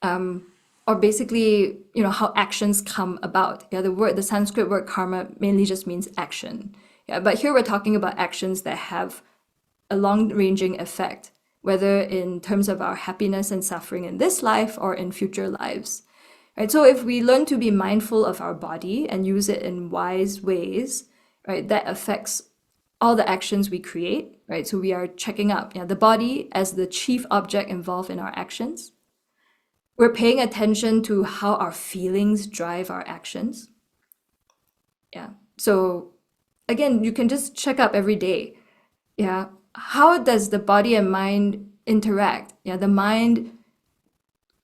or basically, how actions come about. Yeah, the Sanskrit word karma mainly just means action. Yeah, but here we're talking about actions that have a long-ranging effect, whether in terms of our happiness and suffering in this life or in future lives. Right? So if we learn to be mindful of our body and use it in wise ways, right, that affects all the actions we create, right? So we are checking up, the body as the chief object involved in our actions. We're paying attention to how our feelings drive our actions. Yeah. So again, you can just check up every day. Yeah. How does the body and mind interact? Yeah, the mind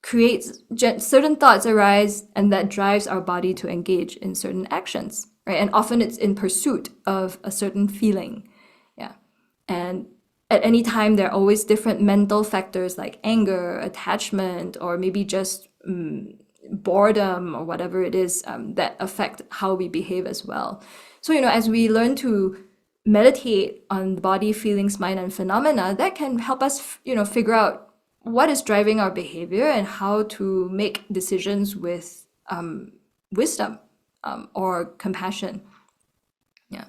creates certain thoughts arise, and that drives our body to engage in certain actions, right? And often it's in pursuit of a certain feeling. Yeah. And at any time, there are always different mental factors like anger, attachment, or maybe just boredom or whatever it is that affect how we behave as well. So, as we learn to meditate on body, feelings, mind, and phenomena, that can help us, figure out what is driving our behavior and how to make decisions with wisdom or compassion. Yeah.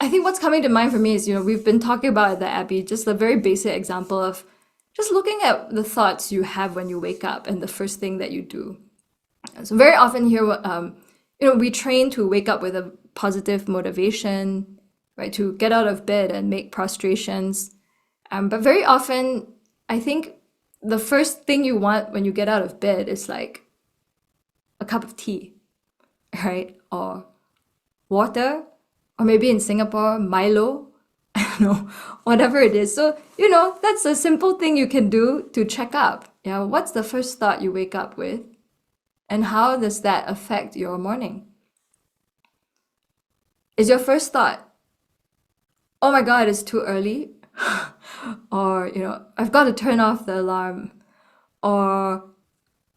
I think what's coming to mind for me is, we've been talking about at the Abbey, just a very basic example of just looking at the thoughts you have when you wake up and the first thing that you do. So very often here, we train to wake up with a positive motivation, right, to get out of bed and make prostrations. But very often, I think the first thing you want when you get out of bed is like a cup of tea, right? Or water, or maybe in Singapore, Milo, I don't know, whatever it is. So, that's a simple thing you can do to check up. Yeah, what's the first thought you wake up with? And how does that affect your morning? Is your first thought, oh my God, it's too early? Or, I've got to turn off the alarm. Or,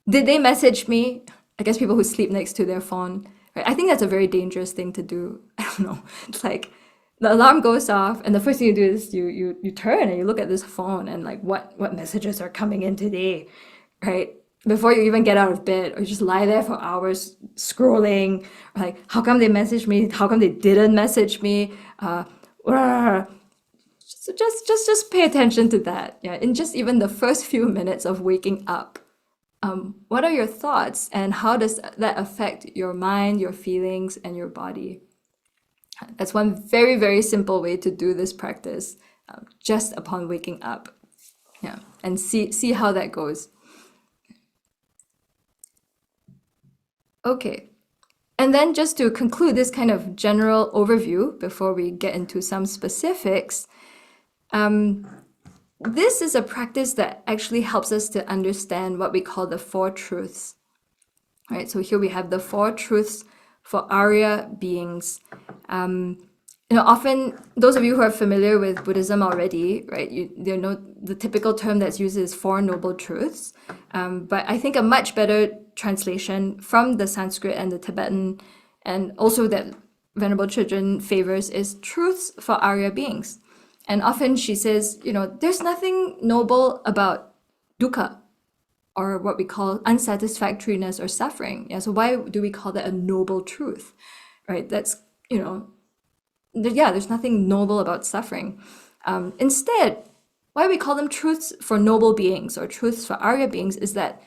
did they message me? I guess people who sleep next to their phone. Right? I think that's a very dangerous thing to do. I don't know. It's like the alarm goes off, and the first thing you do is you turn and you look at this phone and like what messages are coming in today, right? Before you even get out of bed, or you just lie there for hours scrolling. Like, how come they messaged me? How come they didn't message me? So just pay attention to that. Yeah, in just even the first few minutes of waking up, what are your thoughts and how does that affect your mind, your feelings, and your body? That's one very, very simple way to do this practice, just upon waking up. Yeah, and see how that goes. Okay. And then just to conclude this kind of general overview before we get into some specifics, this is a practice that actually helps us to understand what we call the four truths. Right, so here we have the four truths for Arya beings. Often those of you who are familiar with Buddhism already, right, you know the typical term that's used is Four Noble Truths. But I think a much better translation from the Sanskrit and the Tibetan, and also that Venerable Chodron favors, is truths for Arya beings. And often she says, there's nothing noble about dukkha, or what we call unsatisfactoriness or suffering. Yeah, so why do we call that a noble truth, right? That's, there's nothing noble about suffering. Instead, why we call them truths for noble beings or truths for Arya beings is that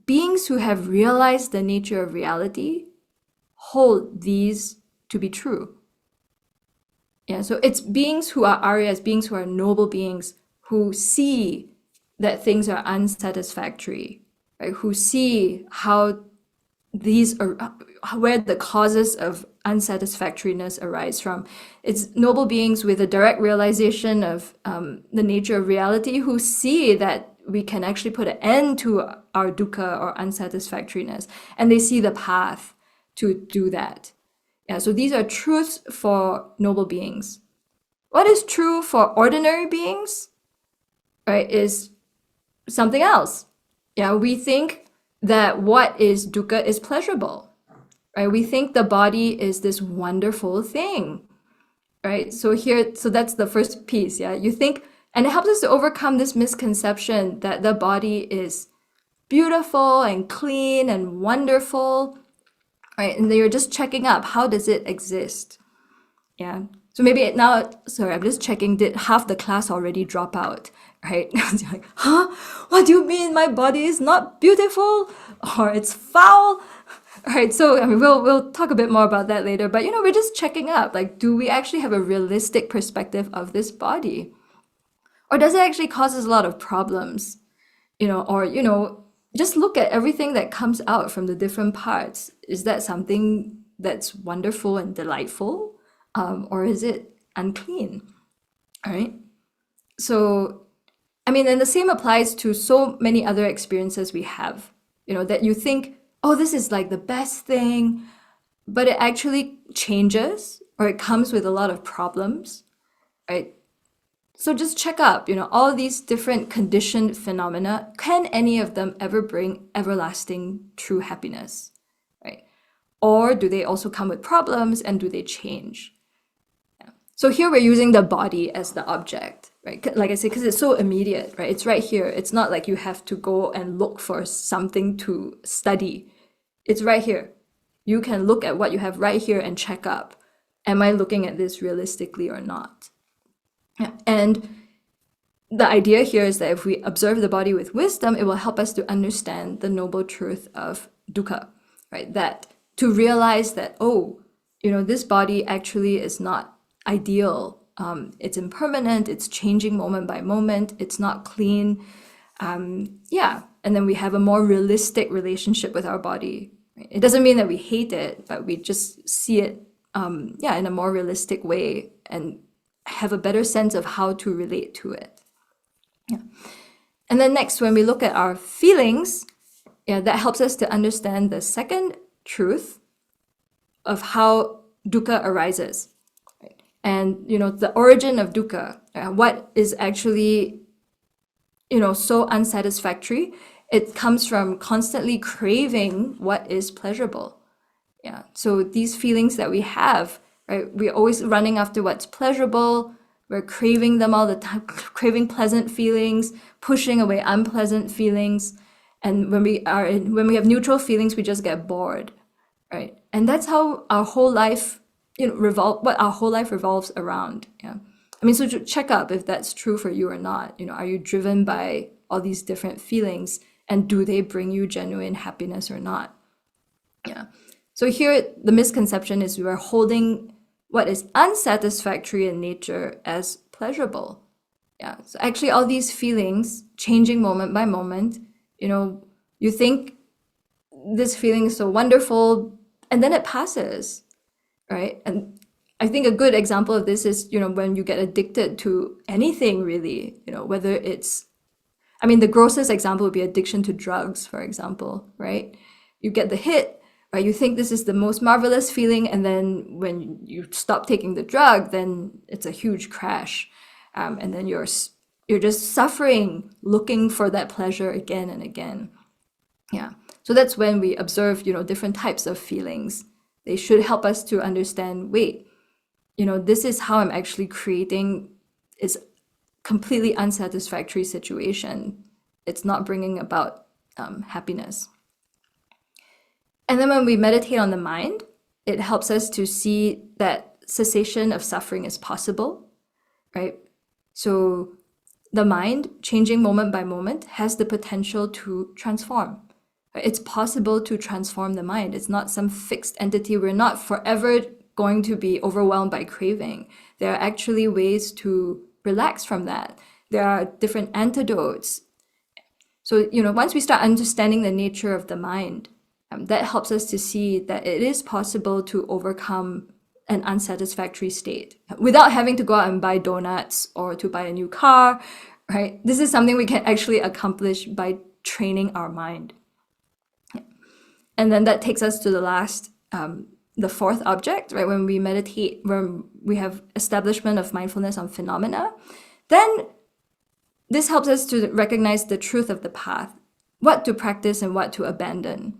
beings who have realized the nature of reality hold these to be true. Yeah, so it's beings who are Aryas, beings who are noble beings, who see that things are unsatisfactory, right? Who see how these are, where the causes of unsatisfactoriness arise from. It's noble beings with a direct realization of the nature of reality, who see that we can actually put an end to our dukkha or unsatisfactoriness, and they see the path to do that. Yeah, so these are truths for noble beings. What is true for ordinary beings, right, is something else. Yeah, we think that what is dukkha is pleasurable, right? We think the body is this wonderful thing, right? So that's the first piece. Yeah, you think, and it helps us to overcome this misconception that the body is beautiful and clean and wonderful, right? And then you're just checking up, how does it exist? Yeah. So maybe now, sorry, I'm just checking, did half the class already drop out, right? Like, huh? What do you mean my body is not beautiful or it's foul? Right, so we'll talk a bit more about that later, but we're just checking up, like, do we actually have a realistic perspective of this body? Or does it actually cause us a lot of problems? Just look at everything that comes out from the different parts. Is that something that's wonderful and delightful? Or is it unclean? All right. So, and the same applies to so many other experiences we have, that you think, oh, this is like the best thing, but it actually changes or it comes with a lot of problems, right? So just check up, all these different conditioned phenomena, can any of them ever bring everlasting true happiness, right? Or do they also come with problems and do they change? So here we're using the body as the object, right? Like I said, because it's so immediate, right? It's right here. It's not like you have to go and look for something to study. It's right here. You can look at what you have right here and check up. Am I looking at this realistically or not? Yeah. And the idea here is that if we observe the body with wisdom, it will help us to understand the noble truth of dukkha, right? That to realize that, this body actually is not ideal. It's impermanent, it's changing moment by moment, it's not clean. And then we have a more realistic relationship with our body. Right? It doesn't mean that we hate it, but we just see it in a more realistic way and have a better sense of how to relate to it. Yeah. And then next, when we look at our feelings, that helps us to understand the second truth of how dukkha arises. And, the origin of dukkha, what is actually, so unsatisfactory, it comes from constantly craving what is pleasurable. Yeah. So these feelings that we have, right, we're always running after what's pleasurable. We're craving them all the time, craving pleasant feelings, pushing away unpleasant feelings. And when we have neutral feelings, we just get bored, right? And that's how our whole life what our whole life revolves around. Yeah. I mean, so to check up if that's true for you or not. Are you driven by all these different feelings, and do they bring you genuine happiness or not? Yeah. So here, the misconception is we are holding what is unsatisfactory in nature as pleasurable. Yeah. So actually, all these feelings changing moment by moment, you think this feeling is so wonderful, and then it passes, right? And I think a good example of this is, when you get addicted to anything really, whether it's, I mean, the grossest example would be addiction to drugs, for example, right? You get the hit, right? You think this is the most marvelous feeling, and then when you stop taking the drug, then it's a huge crash. And then you're just suffering, looking for that pleasure again and again. Yeah. So that's when we observe, different types of feelings. They should help us to understand, wait, this is how I'm actually creating is completely unsatisfactory situation. It's not bringing about happiness. And then when we meditate on the mind, it helps us to see that cessation of suffering is possible, right? So the mind, changing moment by moment, has the potential to transform. It's possible to transform the mind. It's not some fixed entity. We're not forever going to be overwhelmed by craving. There are actually ways to relax from that. There are different antidotes. So, once we start understanding the nature of the mind, that helps us to see that it is possible to overcome an unsatisfactory state without having to go out and buy donuts or to buy a new car, right? This is something we can actually accomplish by training our mind. And then that takes us to the last, the fourth object, right? When we meditate, when we have establishment of mindfulness on phenomena, then this helps us to recognize the truth of the path, what to practice and what to abandon.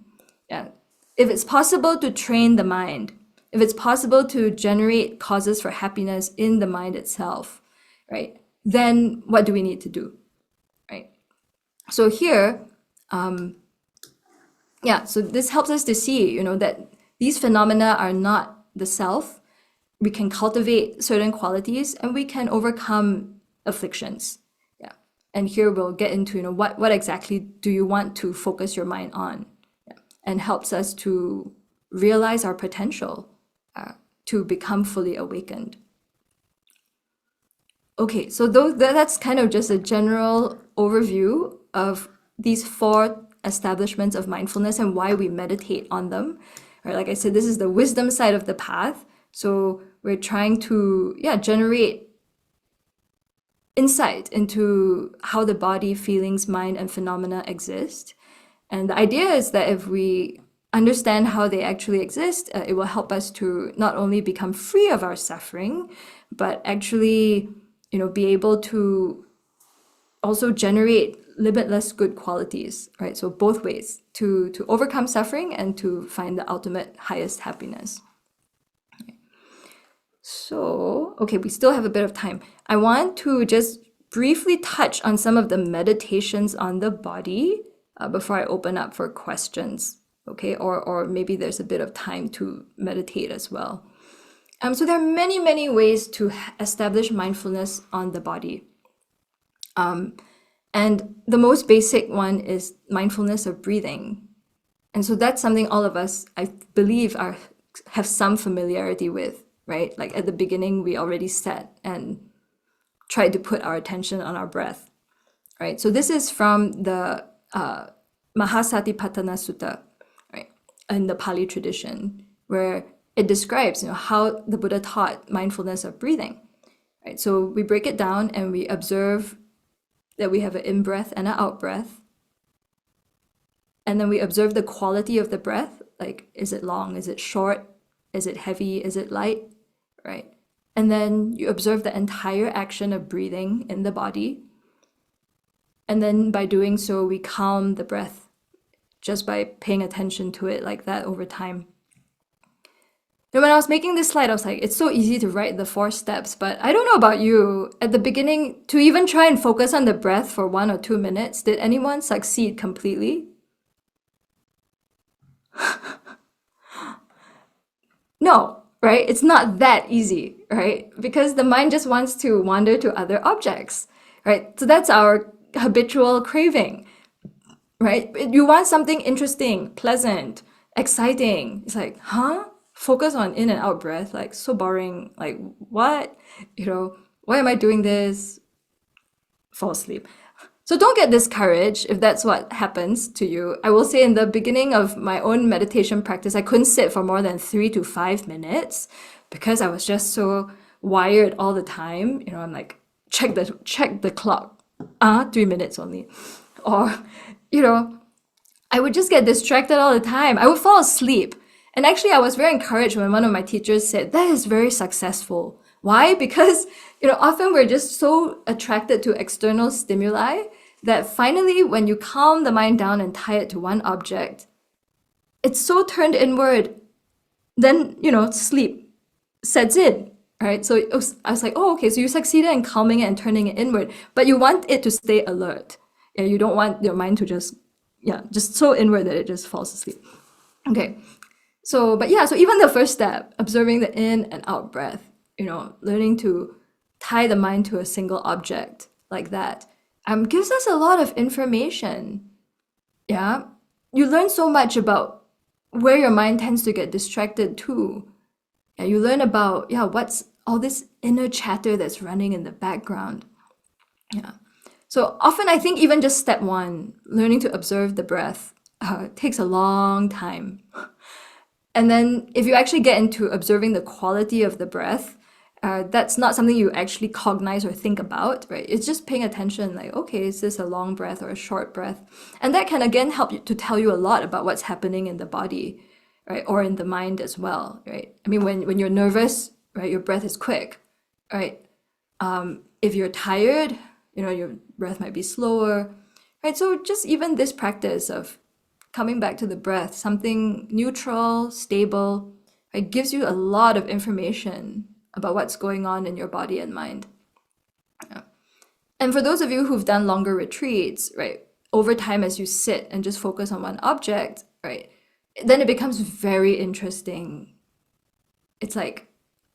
Yeah. If it's possible to train the mind, if it's possible to generate causes for happiness in the mind itself, right? Then what do we need to do, right? So here, so this helps us to see, that these phenomena are not the self. We can cultivate certain qualities and we can overcome afflictions. Yeah. And here we'll get into, what exactly do you want to focus your mind on? Yeah. And helps us to realize our potential to become fully awakened. Okay, so that's kind of just a general overview of these four establishments of mindfulness and why we meditate on them. Right, like I said, this is the wisdom side of the path. So we're trying to generate insight into how the body, feelings, mind, and phenomena exist. And the idea is that if we understand how they actually exist, it will help us to not only become free of our suffering, but actually, be able to also generate limitless good qualities, right? So both ways, to overcome suffering and to find the ultimate highest happiness. So, okay, we still have a bit of time. I want to just briefly touch on some of the meditations on the body before I open up for questions, okay? Or maybe there's a bit of time to meditate as well. So there are many, many ways to establish mindfulness on the body. And the most basic one is mindfulness of breathing. And so that's something all of us, I believe, have some familiarity with, right? Like at the beginning, we already sat and tried to put our attention on our breath, right? So this is from the Mahasatipatthana Sutta, right? In the Pali tradition, where it describes, how the Buddha taught mindfulness of breathing, right? So we break it down and we observe that we have an in-breath and an out-breath. And then we observe the quality of the breath, like, is it long, is it short, is it heavy, is it light, right? And then you observe the entire action of breathing in the body. And then by doing so, we calm the breath just by paying attention to it like that over time. And when I was making this slide, I was like, it's so easy to write the 4 steps, but I don't know about you. At the beginning, to even try and focus on the breath for 1 or 2 minutes, did anyone succeed completely? No, right? It's not that easy, right? Because the mind just wants to wander to other objects, right? So that's our habitual craving, right? You want something interesting, pleasant, exciting. It's like, huh? Focus on in and out breath, like so boring. Like, what? Why am I doing this? Fall asleep. So don't get discouraged if that's what happens to you. I will say in the beginning of my own meditation practice, I couldn't sit for more than 3 to 5 minutes because I was just so wired all the time. I'm like, check the clock. 3 minutes only. Or, I would just get distracted all the time. I would fall asleep. And actually, I was very encouraged when one of my teachers said, that is very successful. Why? Because, often we're just so attracted to external stimuli that finally, when you calm the mind down and tie it to one object, it's so turned inward, then, sleep sets in, right? So I was like, oh, okay, so you succeeded in calming it and turning it inward, but you want it to stay alert. Yeah, you don't want your mind to just so inward that it just falls asleep. Okay. So even the first step, observing the in and out breath, learning to tie the mind to a single object like that, gives us a lot of information. Yeah. You learn so much about where your mind tends to get distracted to. Yeah, you learn about, what's all this inner chatter that's running in the background. Yeah. So often I think even just step one, learning to observe the breath, takes a long time. And then if you actually get into observing the quality of the breath, that's not something you actually cognize or think about, right? It's just paying attention, like, okay, is this a long breath or a short breath? And that can again help you to tell you a lot about what's happening in the body, right? Or in the mind as well, right? I mean, when you're nervous, right, your breath is quick, right? If you're tired, your breath might be slower, right? So just even this practice of coming back to the breath, something neutral, stable, it gives you a lot of information about what's going on in your body and mind. Yeah. And for those of you who've done longer retreats, right, over time as you sit and just focus on one object, right, then it becomes very interesting. It's like,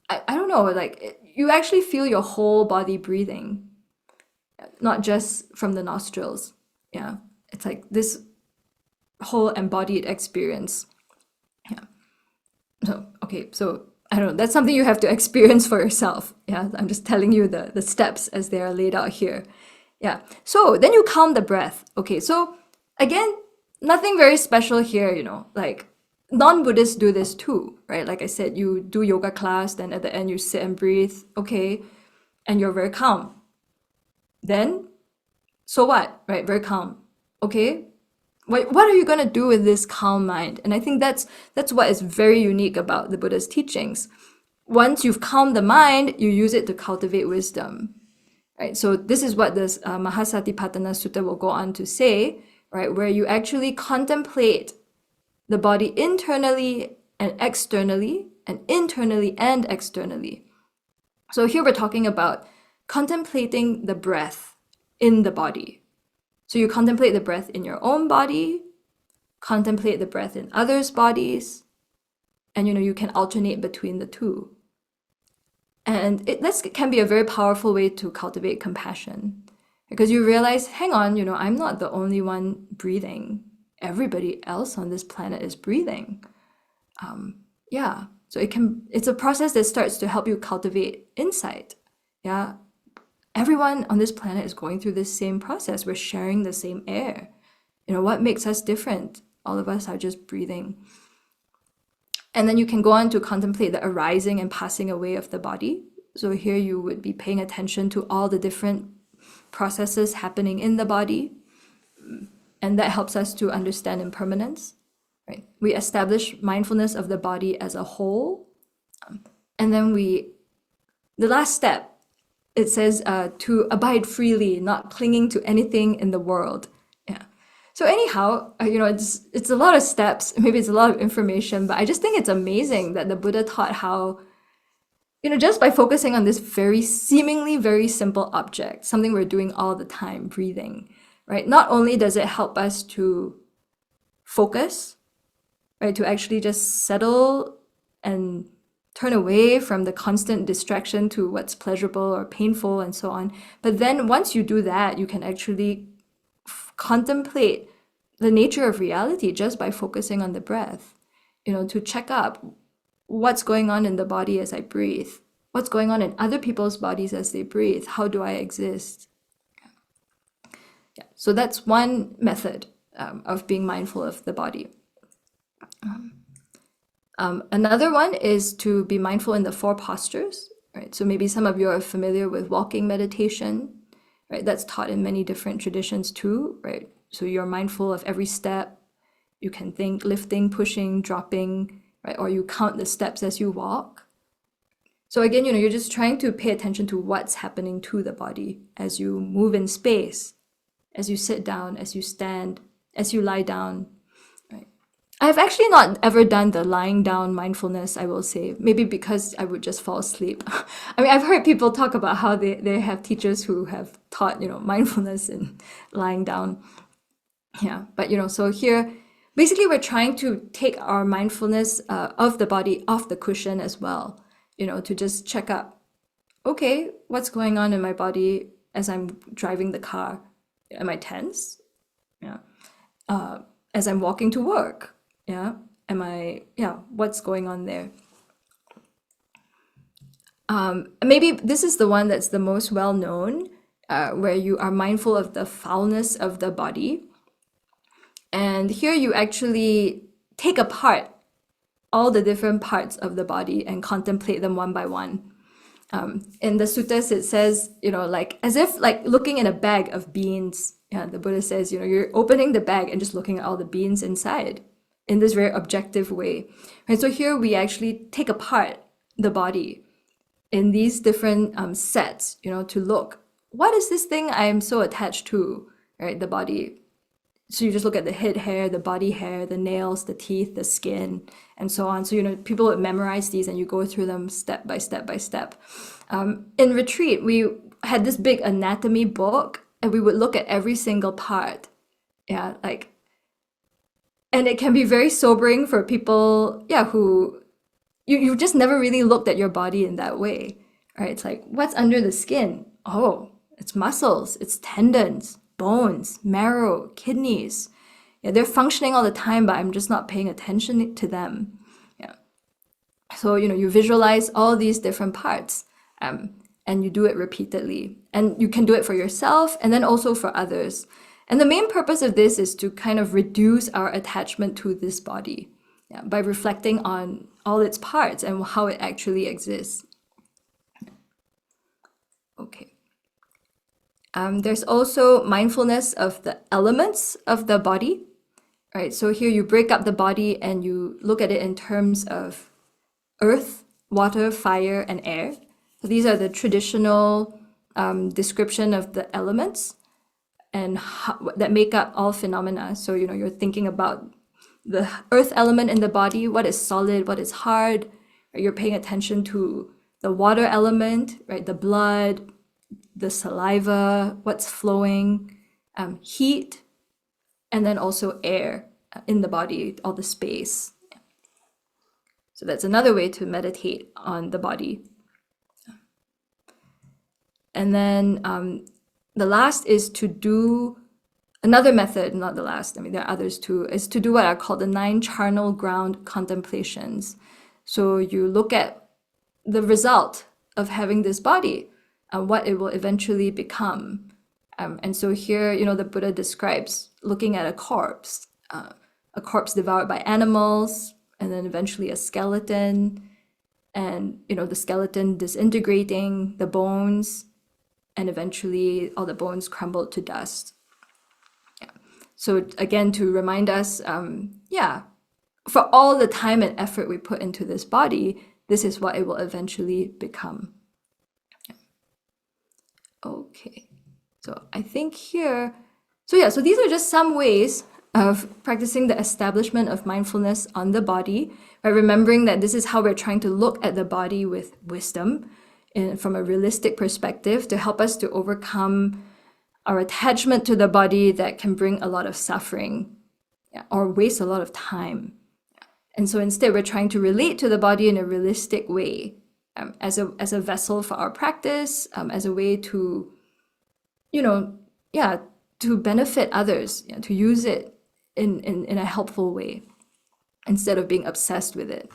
I don't know, like you actually feel your whole body breathing, not just from the nostrils. Yeah, it's like this whole embodied experience. Yeah. So I don't know, that's something you have to experience for yourself. Yeah, I'm just telling you the steps as they are laid out here. Yeah. So then you calm the breath. Okay, so again, nothing very special here, like non-Buddhists do this too, right? Like I said, you do yoga class, then at the end you sit and breathe, okay, and you're very calm. Then, so what, right? Very calm. Okay, what are you going to do with this calm mind? And I think that's what is very unique about the Buddha's teachings. Once you've calmed the mind, you use it to cultivate wisdom, right? So this is what this Mahasatipatthana Sutta will go on to say, right? Where you actually contemplate the body internally and externally, and internally and externally. So here we're talking about contemplating the breath in the body. So you contemplate the breath in your own body, contemplate the breath in others' bodies, and you can alternate between the two. And this can be a very powerful way to cultivate compassion, because you realize, hang on, I'm not the only one breathing. Everybody else on this planet is breathing. So it's a process that starts to help you cultivate insight. Yeah. Everyone on this planet is going through this same process. We're sharing the same air. What makes us different? All of us are just breathing. And then you can go on to contemplate the arising and passing away of the body. So here you would be paying attention to all the different processes happening in the body. And that helps us to understand impermanence. Right? We establish mindfulness of the body as a whole. And then the last step, it says to abide freely, not clinging to anything in the world. Yeah. So anyhow, it's a lot of steps. Maybe it's a lot of information, but I just think it's amazing that the Buddha taught how, just by focusing on this seemingly very simple object, something we're doing all the time, breathing, right? Not only does it help us to focus, right, to actually just settle and turn away from the constant distraction to what's pleasurable or painful and so on. But then once you do that, you can actually contemplate the nature of reality just by focusing on the breath, to check up what's going on in the body as I breathe, what's going on in other people's bodies as they breathe, how do I exist? Yeah. So that's one method of being mindful of the body. Another one is to be mindful in the four postures, right? So maybe some of you are familiar with walking meditation, right? That's taught in many different traditions too, right? So you're mindful of every step. You can think lifting, pushing, dropping, right? Or you count the steps as you walk. So again, you're just trying to pay attention to what's happening to the body as you move in space, as you sit down, as you stand, as you lie down. I've actually not ever done the lying down mindfulness, I will say, maybe because I would just fall asleep. I mean, I've heard people talk about how they have teachers who have taught, mindfulness in lying down. Yeah, but, so here, basically we're trying to take our mindfulness of the body off the cushion as well, to just check up, okay, what's going on in my body as I'm driving the car? Am I tense? Yeah. As I'm walking to work? Yeah. What's going on there? Maybe this is the one that's the most well known, where you are mindful of the foulness of the body. And here you actually take apart all the different parts of the body and contemplate them one by one. In the sutras, it says, as if looking in a bag of beans. Yeah, the Buddha says, you're opening the bag and just looking at all the beans inside in this very objective way. And so here we actually take apart the body in these different sets, to look, what is this thing I am so attached to, right? The body. So you just look at the head hair, the body hair, the nails, the teeth, the skin, and so on. So, people would memorize these and you go through them step by step by step. In retreat, we had this big anatomy book and we would look at every single part. Yeah, and it can be very sobering for people, who you've just never really looked at your body in that way, right? It's like, what's under the skin? Oh, it's muscles, it's tendons, bones, marrow, kidneys. Yeah, they're functioning all the time, but I'm just not paying attention to them. Yeah. So, you visualize all these different parts, and you do it repeatedly. And you can do it for yourself and then also for others. And the main purpose of this is to kind of reduce our attachment to this body, by reflecting on all its parts and how it actually exists. Okay. There's also mindfulness of the elements of the body, right? So here you break up the body and you look at it in terms of earth, water, fire, and air. So these are the traditional description of the elements and that make up all phenomena. So, you're thinking about the earth element in the body, what is solid, what is hard. Right? You're paying attention to the water element, right? The blood, the saliva, what's flowing, heat, and then also air in the body, all the space. So that's another way to meditate on the body. And then the last is to do another method, not the last, there are others too, is to do what are called the 9 charnel ground contemplations. So you look at the result of having this body, what it will eventually become. And so here, the Buddha describes looking at a corpse devoured by animals, and then eventually a skeleton, and, the skeleton disintegrating, the bones, and eventually all the bones crumbled to dust. Yeah. So again, to remind us, for all the time and effort we put into this body, this is what it will eventually become. Yeah. Okay. So I think here, so these are just some ways of practicing the establishment of mindfulness on the body, by remembering that this is how we're trying to look at the body with wisdom, from a realistic perspective, to help us to overcome our attachment to the body that can bring a lot of suffering, or waste a lot of time. And so instead, we're trying to relate to the body in a realistic way, as a vessel for our practice, as a way to, to benefit others, to use it in a helpful way instead of being obsessed with it.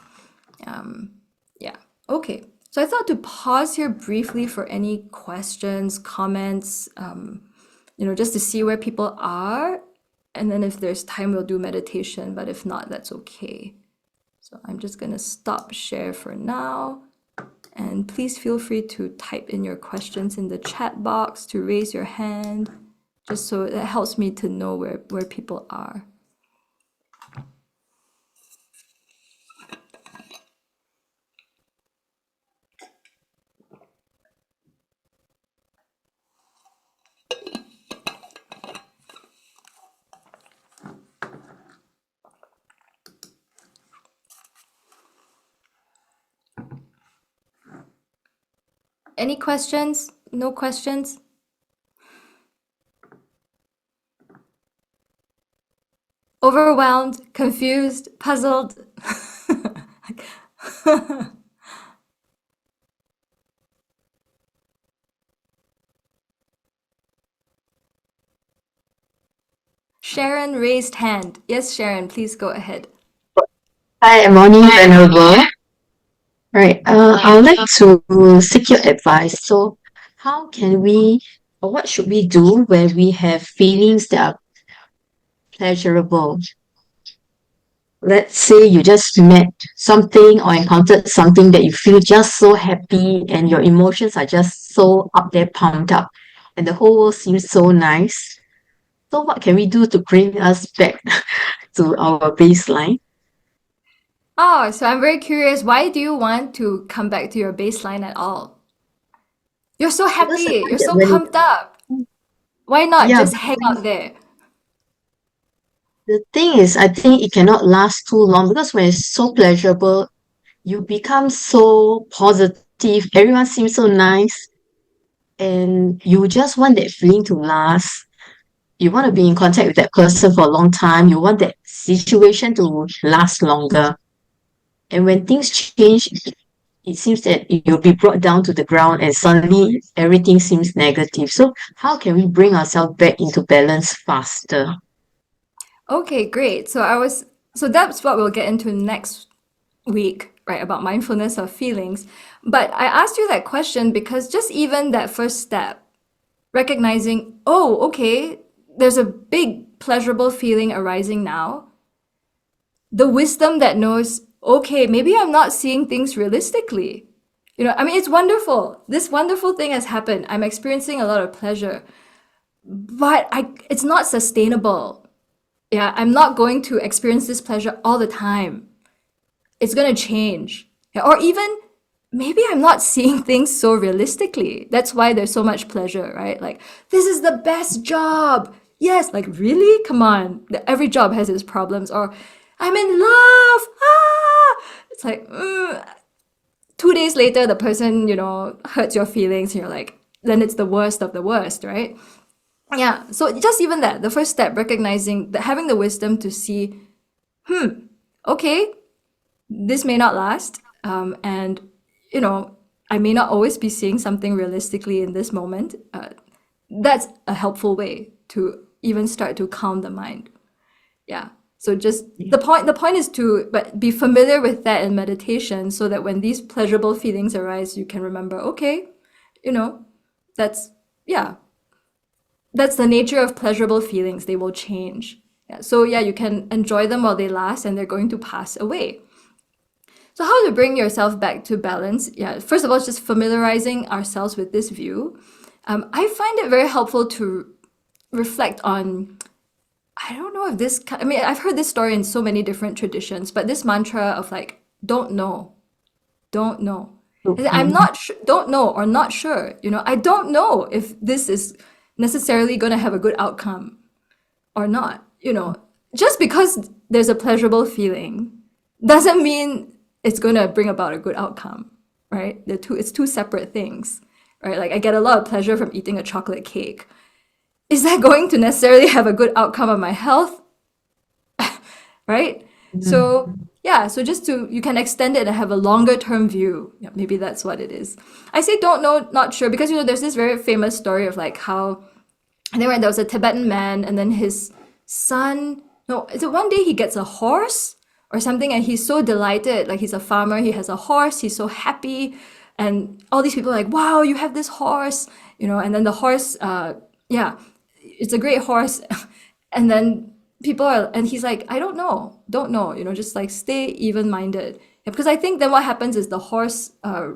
Okay. So I thought to pause here briefly for any questions, comments, just to see where people are. And then if there's time, we'll do meditation. But if not, that's okay. So I'm just going to stop share for now. And please feel free to type in your questions in the chat box, to raise your hand, just so that helps me to know where people are. Any questions? No questions? Overwhelmed, confused, puzzled? Sharon raised hand. Yes, Sharon, please go ahead. Hi, morning, Venerable. Right, I would like to seek your advice. So, how can we, or what should we do when we have feelings that are pleasurable? Let's say you just met something or encountered something that you feel just so happy and your emotions are just so up there, pumped up, and the whole world seems so nice. So, what can we do to bring us back to our baseline? Oh, so I'm very curious. Why do you want to come back to your baseline at all? You're so Because I happy. You're find that so when, pumped up. Why not yeah, just hang out there? the thing is, I think it cannot last too long because when it's so pleasurable, you become so positive. Everyone seems so nice, and you just want that feeling to last. You want to be in contact with that person for a long time. You want that situation to last longer. And when things change, it seems that you'll be brought down to the ground and suddenly everything seems negative. So, how can we bring ourselves back into balance faster? Okay, great. So that's what we'll get into next week, right? About mindfulness of feelings. But I asked you that question because just even that first step, recognizing, oh, okay, there's a big pleasurable feeling arising now. The wisdom that knows, okay, maybe I'm not seeing things realistically. I mean, it's wonderful. This wonderful thing has happened. I'm experiencing a lot of pleasure, but it's not sustainable. Yeah, I'm not going to experience this pleasure all the time. It's going to change. Yeah, or even maybe I'm not seeing things so realistically. That's why there's so much pleasure, right? Like, this is the best job. Yes, like, really? Come on. Every job has its problems. Or, I'm in love. Ah! It's like, 2 days later, the person, hurts your feelings, and you're like, then it's the worst of the worst, right? Yeah. So just even that, the first step, recognizing that, having the wisdom to see, okay, this may not last. And, I may not always be seeing something realistically in this moment. That's a helpful way to even start to calm the mind. Yeah. So just the point is to be familiar with that in meditation, so that when these pleasurable feelings arise, you can remember, okay, that's, yeah, that's the nature of pleasurable feelings. They will change. Yeah. So yeah, you can enjoy them while they last, and they're going to pass away. So how to bring yourself back to balance? Yeah, first of all, it's just familiarizing ourselves with this view. I find it very helpful to reflect on, I don't know if this, I mean, I've heard this story in so many different traditions, but this mantra of like, don't know, don't know. I'm Mhm. not don't know or not sure. I don't know if this is necessarily going to have a good outcome or not. Just because there's a pleasurable feeling doesn't mean it's going to bring about a good outcome, right? It's two separate things, right? Like, I get a lot of pleasure from eating a chocolate cake. Is that going to necessarily have a good outcome on my health? Right? Mhm. So yeah, so just to, you can extend it and have a longer term view. Yeah, maybe that's what it is. I say don't know, not sure, because, there's this very famous story of like how, I think, right, there was a Tibetan man, and then his son, no, is it one day he gets a horse or something, and he's so delighted, like he's a farmer, he has a horse, he's so happy, and all these people are like, wow, you have this horse, and then the horse, yeah, it's a great horse. And then and he's like, I don't know, just like stay even-minded. Yeah, because I think then what happens is the horse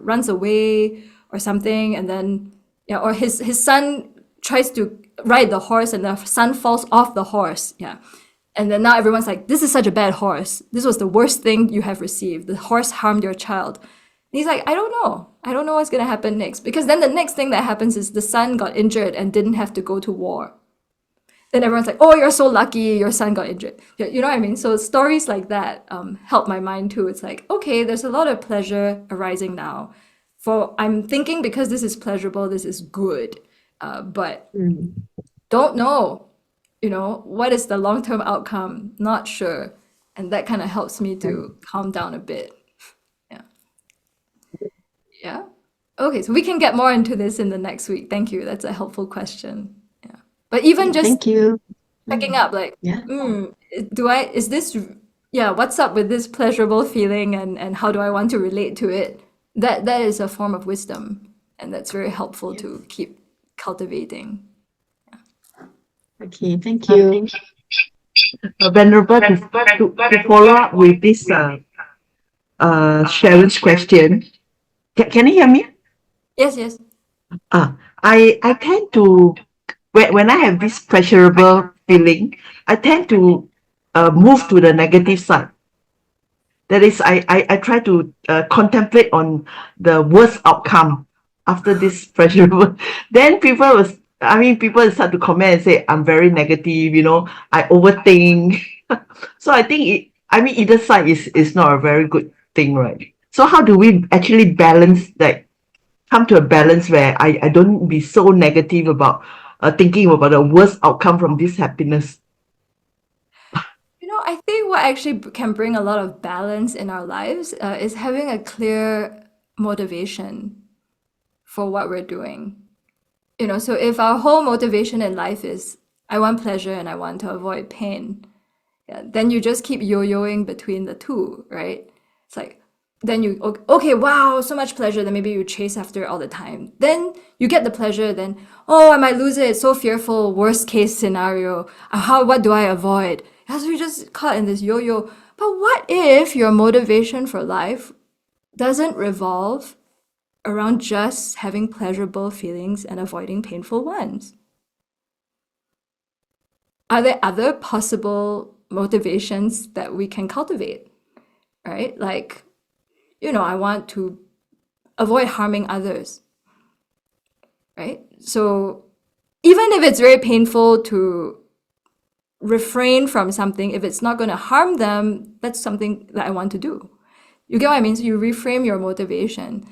runs away or something, and then, yeah, or his son tries to ride the horse, and the son falls off the horse. Yeah. And then now everyone's like, this is such a bad horse. This was the worst thing you have received. The horse harmed your child. And he's like, I don't know. I don't know what's going to happen next. Because then the next thing that happens is the son got injured and didn't have to go to war. Then everyone's like, oh, you're so lucky, your son got injured. You know what I mean? So stories like that help my mind too. It's like, okay, there's a lot of pleasure arising now. I'm thinking because this is pleasurable, this is good. But don't know, what is the long-term outcome? Not sure. And that kind of helps me to calm down a bit. Yeah. Yeah. Okay, so we can get more into this in the next week. Thank you. That's a helpful question. Yeah. But even just Thank you. checking up, like, Yeah. is this, yeah, what's up with this pleasurable feeling, and how do I want to relate to it? That is a form of wisdom, and that's very helpful to keep cultivating. Okay, thank you. Venerable, to follow up with this Sharon's question, can you hear me? Yes. I tend to, when I have this pleasurable feeling, I tend to move to the negative side. That is, I try to contemplate on the worst outcome after this pleasurable. Then people start to comment and say I'm very negative, I overthink. So I think either side is not a very good thing, right? So how do we actually come to a balance where I don't be so negative about thinking about the worst outcome from this happiness? I think what actually can bring a lot of balance in our lives is having a clear motivation for what we're doing. So if our whole motivation in life is, I want pleasure and I want to avoid pain, yeah, then you just keep yo-yoing between the two, right? It's like, then you, okay, wow, so much pleasure, then maybe you chase after it all the time. Then you get the pleasure, then, oh, I might lose it, it's so fearful, worst case scenario. What do I avoid? So you're just caught in this yo-yo. But what if your motivation for life doesn't revolve around just having pleasurable feelings and avoiding painful ones? Are there other possible motivations that we can cultivate, right? Like, I want to avoid harming others, right? So even if it's very painful to refrain from something, if it's not going to harm them, that's something that I want to do. You get what I mean? So you reframe your motivation.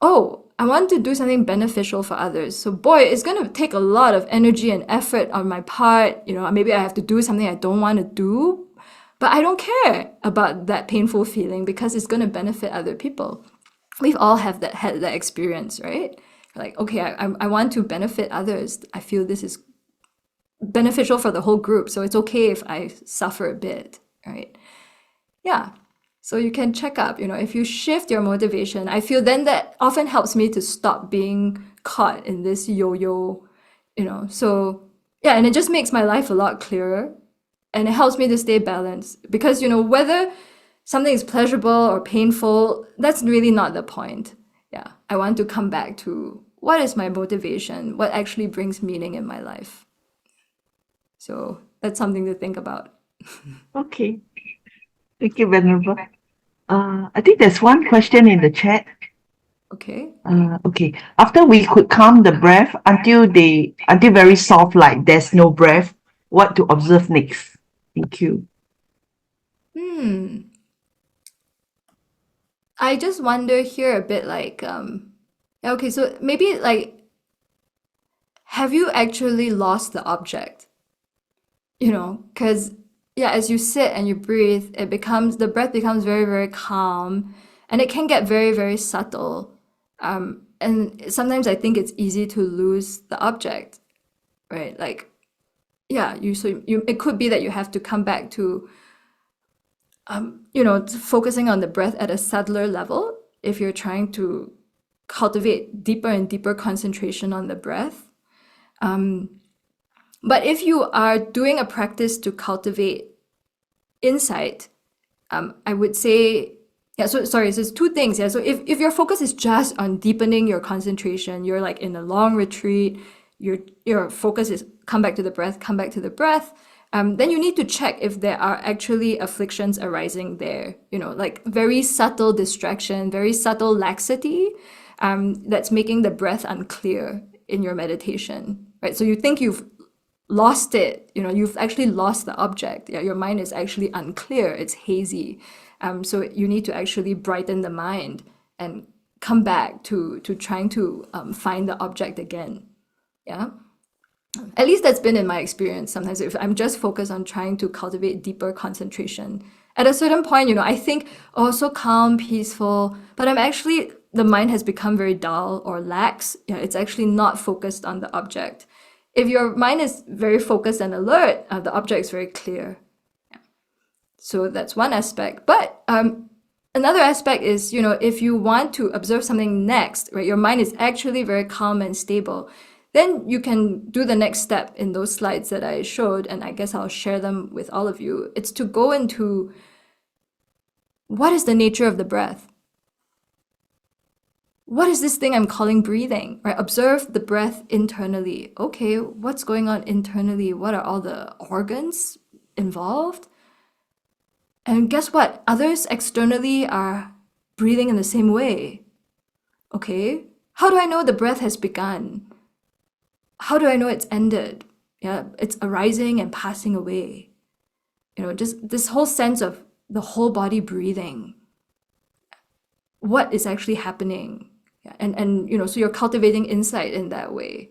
Oh, I want to do something beneficial for others. So boy, it's going to take a lot of energy and effort on my part. Maybe I have to do something I don't want to do, but I don't care about that painful feeling because it's going to benefit other people. We've all had that experience, right? Like, okay, I want to benefit others. I feel this is beneficial for the whole group, so it's okay if I suffer a bit, right? Yeah. So you can check up, if you shift your motivation, I feel then that often helps me to stop being caught in this yo-yo, so yeah, and it just makes my life a lot clearer, and it helps me to stay balanced because, whether something is pleasurable or painful, that's really not the point. Yeah. I want to come back to what is my motivation, what actually brings meaning in my life. So that's something to think about. Okay. Thank you, Venerable. I think there's one question in the chat. Okay. Okay. After we could calm the breath until very soft, like there's no breath, what to observe next? Thank you. I just wonder here a bit like, okay, so maybe like, have you actually lost the object? Because yeah, as you sit and you breathe, the breath becomes very, very calm, and it can get very, very subtle. And sometimes I think it's easy to lose the object, right? Like, yeah, it could be that you have to come back to, focusing on the breath at a subtler level if you're trying to cultivate deeper and deeper concentration on the breath. But if you are doing a practice to cultivate insight, I would say, yeah, so sorry, so it's two things. Yeah, so if your focus is just on deepening your concentration, you're like in a long retreat, your focus is come back to the breath, come back to the breath, then you need to check if there are actually afflictions arising there, like very subtle distraction, very subtle laxity, that's making the breath unclear in your meditation, right? So you think you've lost it, you've actually lost the object. Yeah, your mind is actually unclear, it's hazy. So you need to actually brighten the mind and come back to trying to find the object again. Yeah. At least that's been in my experience. Sometimes if I'm just focused on trying to cultivate deeper concentration, at a certain point, I think, oh, so calm, peaceful, but the mind has become very dull or lax. Yeah, it's actually not focused on the object. If your mind is very focused and alert, the object is very clear. Yeah. So that's one aspect. But another aspect is, if you want to observe something next, right, your mind is actually very calm and stable, then you can do the next step in those slides that I showed, and I guess I'll share them with all of you. It's to go into what is the nature of the breath? What is this thing I'm calling breathing? Right? Observe the breath internally. Okay, what's going on internally? What are all the organs involved? And guess what? Others externally are breathing in the same way. Okay, how do I know the breath has begun? How do I know it's ended? Yeah, it's arising and passing away. Just this whole sense of the whole body breathing. What is actually happening? Yeah, and so you're cultivating insight in that way,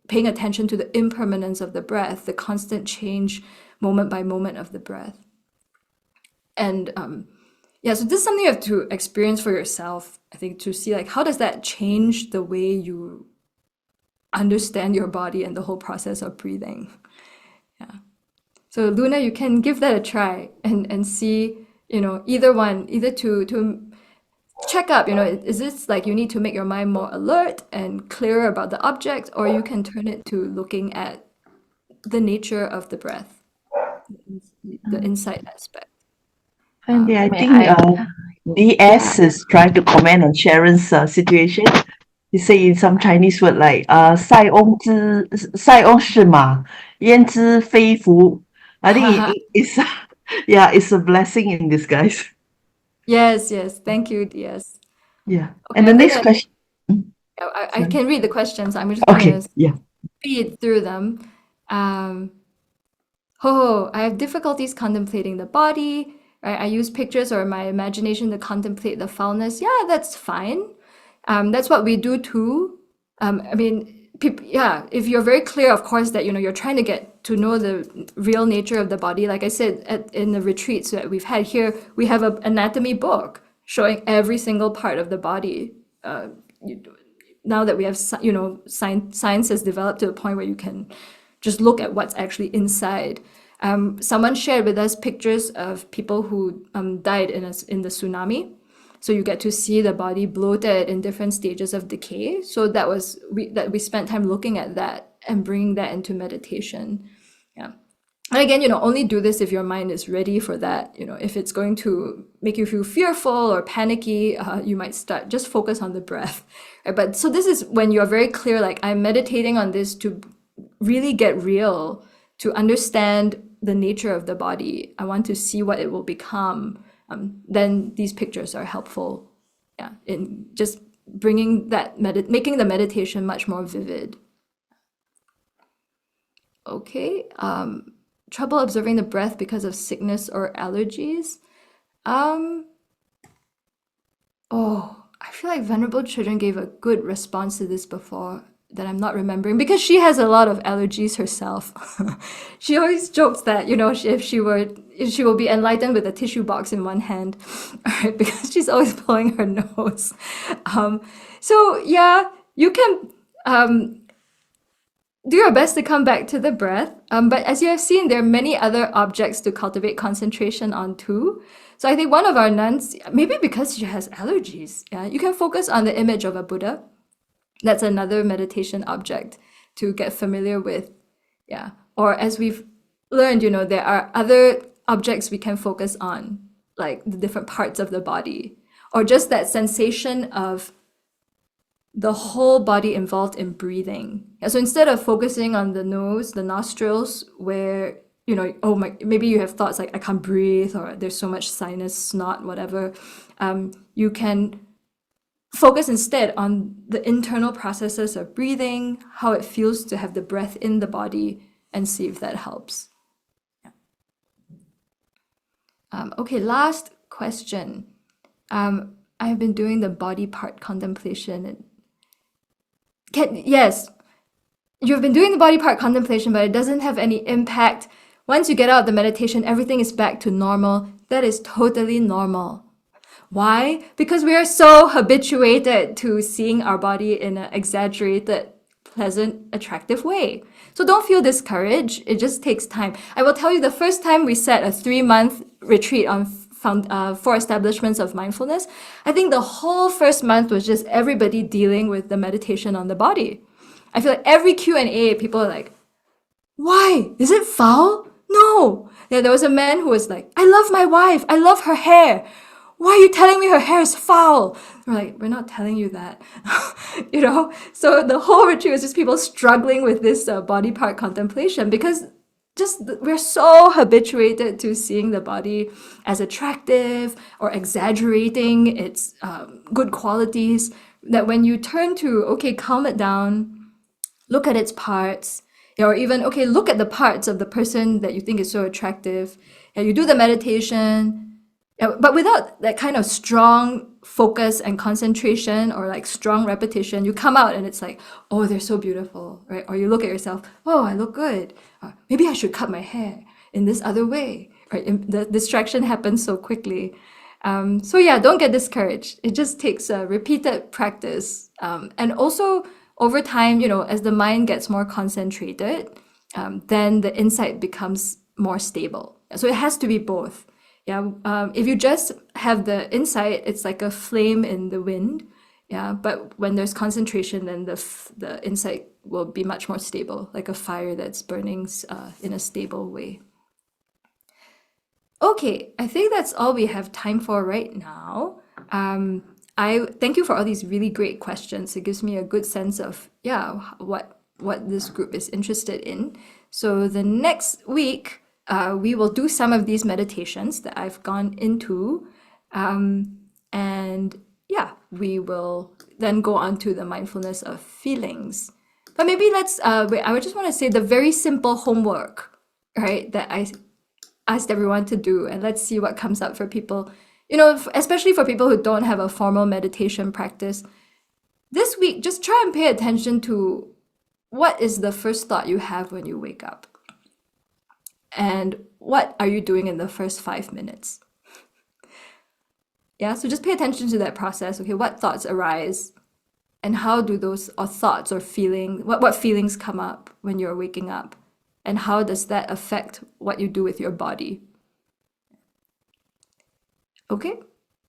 paying attention to the impermanence of the breath, the constant change moment by moment of the breath. And yeah, so this is something you have to experience for yourself, I think, to see like how does that change the way you understand your body and the whole process of breathing. Yeah. So Luna, you can give that a try and see, either to check up, is this like you need to make your mind more alert and clearer about the object, or you can turn it to looking at the nature of the breath, the insight aspect. And I think DS is trying to comment on Sharon's situation. He say in some Chinese word like 塞翁失马，焉知非福. I think it's yeah, it's a blessing in disguise. Yes, thank you, DS. Yeah. Okay, And the next question. I can read the questions. I'm just Okay. going to Yeah. speed through them. I have difficulties contemplating the body. Right? I use pictures or my imagination to contemplate the foulness. Yeah, that's fine. That's what we do too. If you're very clear, of course, that you're trying to get to know the real nature of the body. Like I said, in the retreats that we've had here, we have an anatomy book showing every single part of the body. Now that we have, science has developed to a point where you can just look at what's actually inside. Someone shared with us pictures of people who died in the tsunami. So you get to see the body bloated in different stages of decay. So we spent time looking at that and bringing that into meditation. Yeah. And again, only do this if your mind is ready for that. If it's going to make you feel fearful or panicky, you might just focus on the breath. Right? But so this is when you're very clear, like I'm meditating on this to really get real, to understand the nature of the body. I want to see what it will become. Then these pictures are helpful, yeah, in just bringing that making the meditation much more vivid. Okay, trouble observing the breath because of sickness or allergies. I feel like Venerable Chodron gave a good response to this before. that I'm not remembering, because she has a lot of allergies herself. She always jokes that, if she will be enlightened with a tissue box in one hand, right? Because she's always blowing her nose. So yeah, you can do your best to come back to the breath. But as you have seen, there are many other objects to cultivate concentration on too. So I think one of our nuns, maybe because she has allergies, you can focus on the image of a Buddha. That's another meditation object to get familiar with. Yeah. Or as we've learned, there are other objects we can focus on, like the different parts of the body, or just that sensation of the whole body involved in breathing. Yeah, so instead of focusing on the nose, the nostrils, where, maybe you have thoughts like, I can't breathe, or there's so much sinus, snot, whatever, you can focus instead on the internal processes of breathing, how it feels to have the breath in the body, and see if that helps. Yeah. Okay, last question. I have been doing the body part contemplation. Yes, you've been doing the body part contemplation, but it doesn't have any impact. Once you get out of the meditation, everything is back to normal. That is totally normal. Why? Because we are so habituated to seeing our body in an exaggerated, pleasant, attractive way. So don't feel discouraged. It just takes time. I will tell you, the first time we set a 3-month retreat on 4 establishments of mindfulness, I think the whole first month was just everybody dealing with the meditation on the body. I feel like every Q&A, people are like, why? Is it foul? No. Yeah, there was a man who was like, I love my wife. I love her hair. Why are you telling me her hair is foul? We're like, we're not telling you that. So the whole retreat was just people struggling with this body part contemplation, because we're so habituated to seeing the body as attractive or exaggerating its good qualities, that when you turn to, calm it down, look at its parts, or even, look at the parts of the person that you think is so attractive, and you do the meditation, but without that kind of strong focus and concentration, or like strong repetition, you come out and it's like, oh, they're so beautiful, right? Or you look at yourself, oh, I look good. Or maybe I should cut my hair in this other way, right? The distraction happens so quickly. So yeah, don't get discouraged. It just takes a repeated practice. And also over time, as the mind gets more concentrated, then the insight becomes more stable. So it has to be both. Yeah, if you just have the insight, it's like a flame in the wind. Yeah, but when there's concentration, then the insight will be much more stable, like a fire that's burning in a stable way. Okay, I think that's all we have time for right now. I thank you for all these really great questions. It gives me a good sense of what this group is interested in. So the next week, we will do some of these meditations that I've gone into, and we will then go on to the mindfulness of feelings. But maybe let's, I just want to say the very simple homework, right, that I asked everyone to do, and let's see what comes up for people, especially for people who don't have a formal meditation practice. This week, just try and pay attention to what is the first thought you have when you wake up. And what are you doing in the first 5 minutes? Yeah, so just pay attention to that process. Okay, what thoughts arise? And how do those thoughts or what feelings come up when you're waking up? And how does that affect what you do with your body? Okay,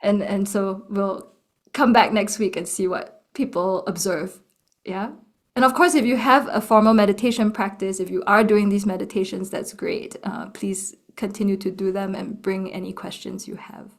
and so we'll come back next week and see what people observe. Yeah. And of course, if you have a formal meditation practice, if you are doing these meditations, that's great. Please continue to do them and bring any questions you have.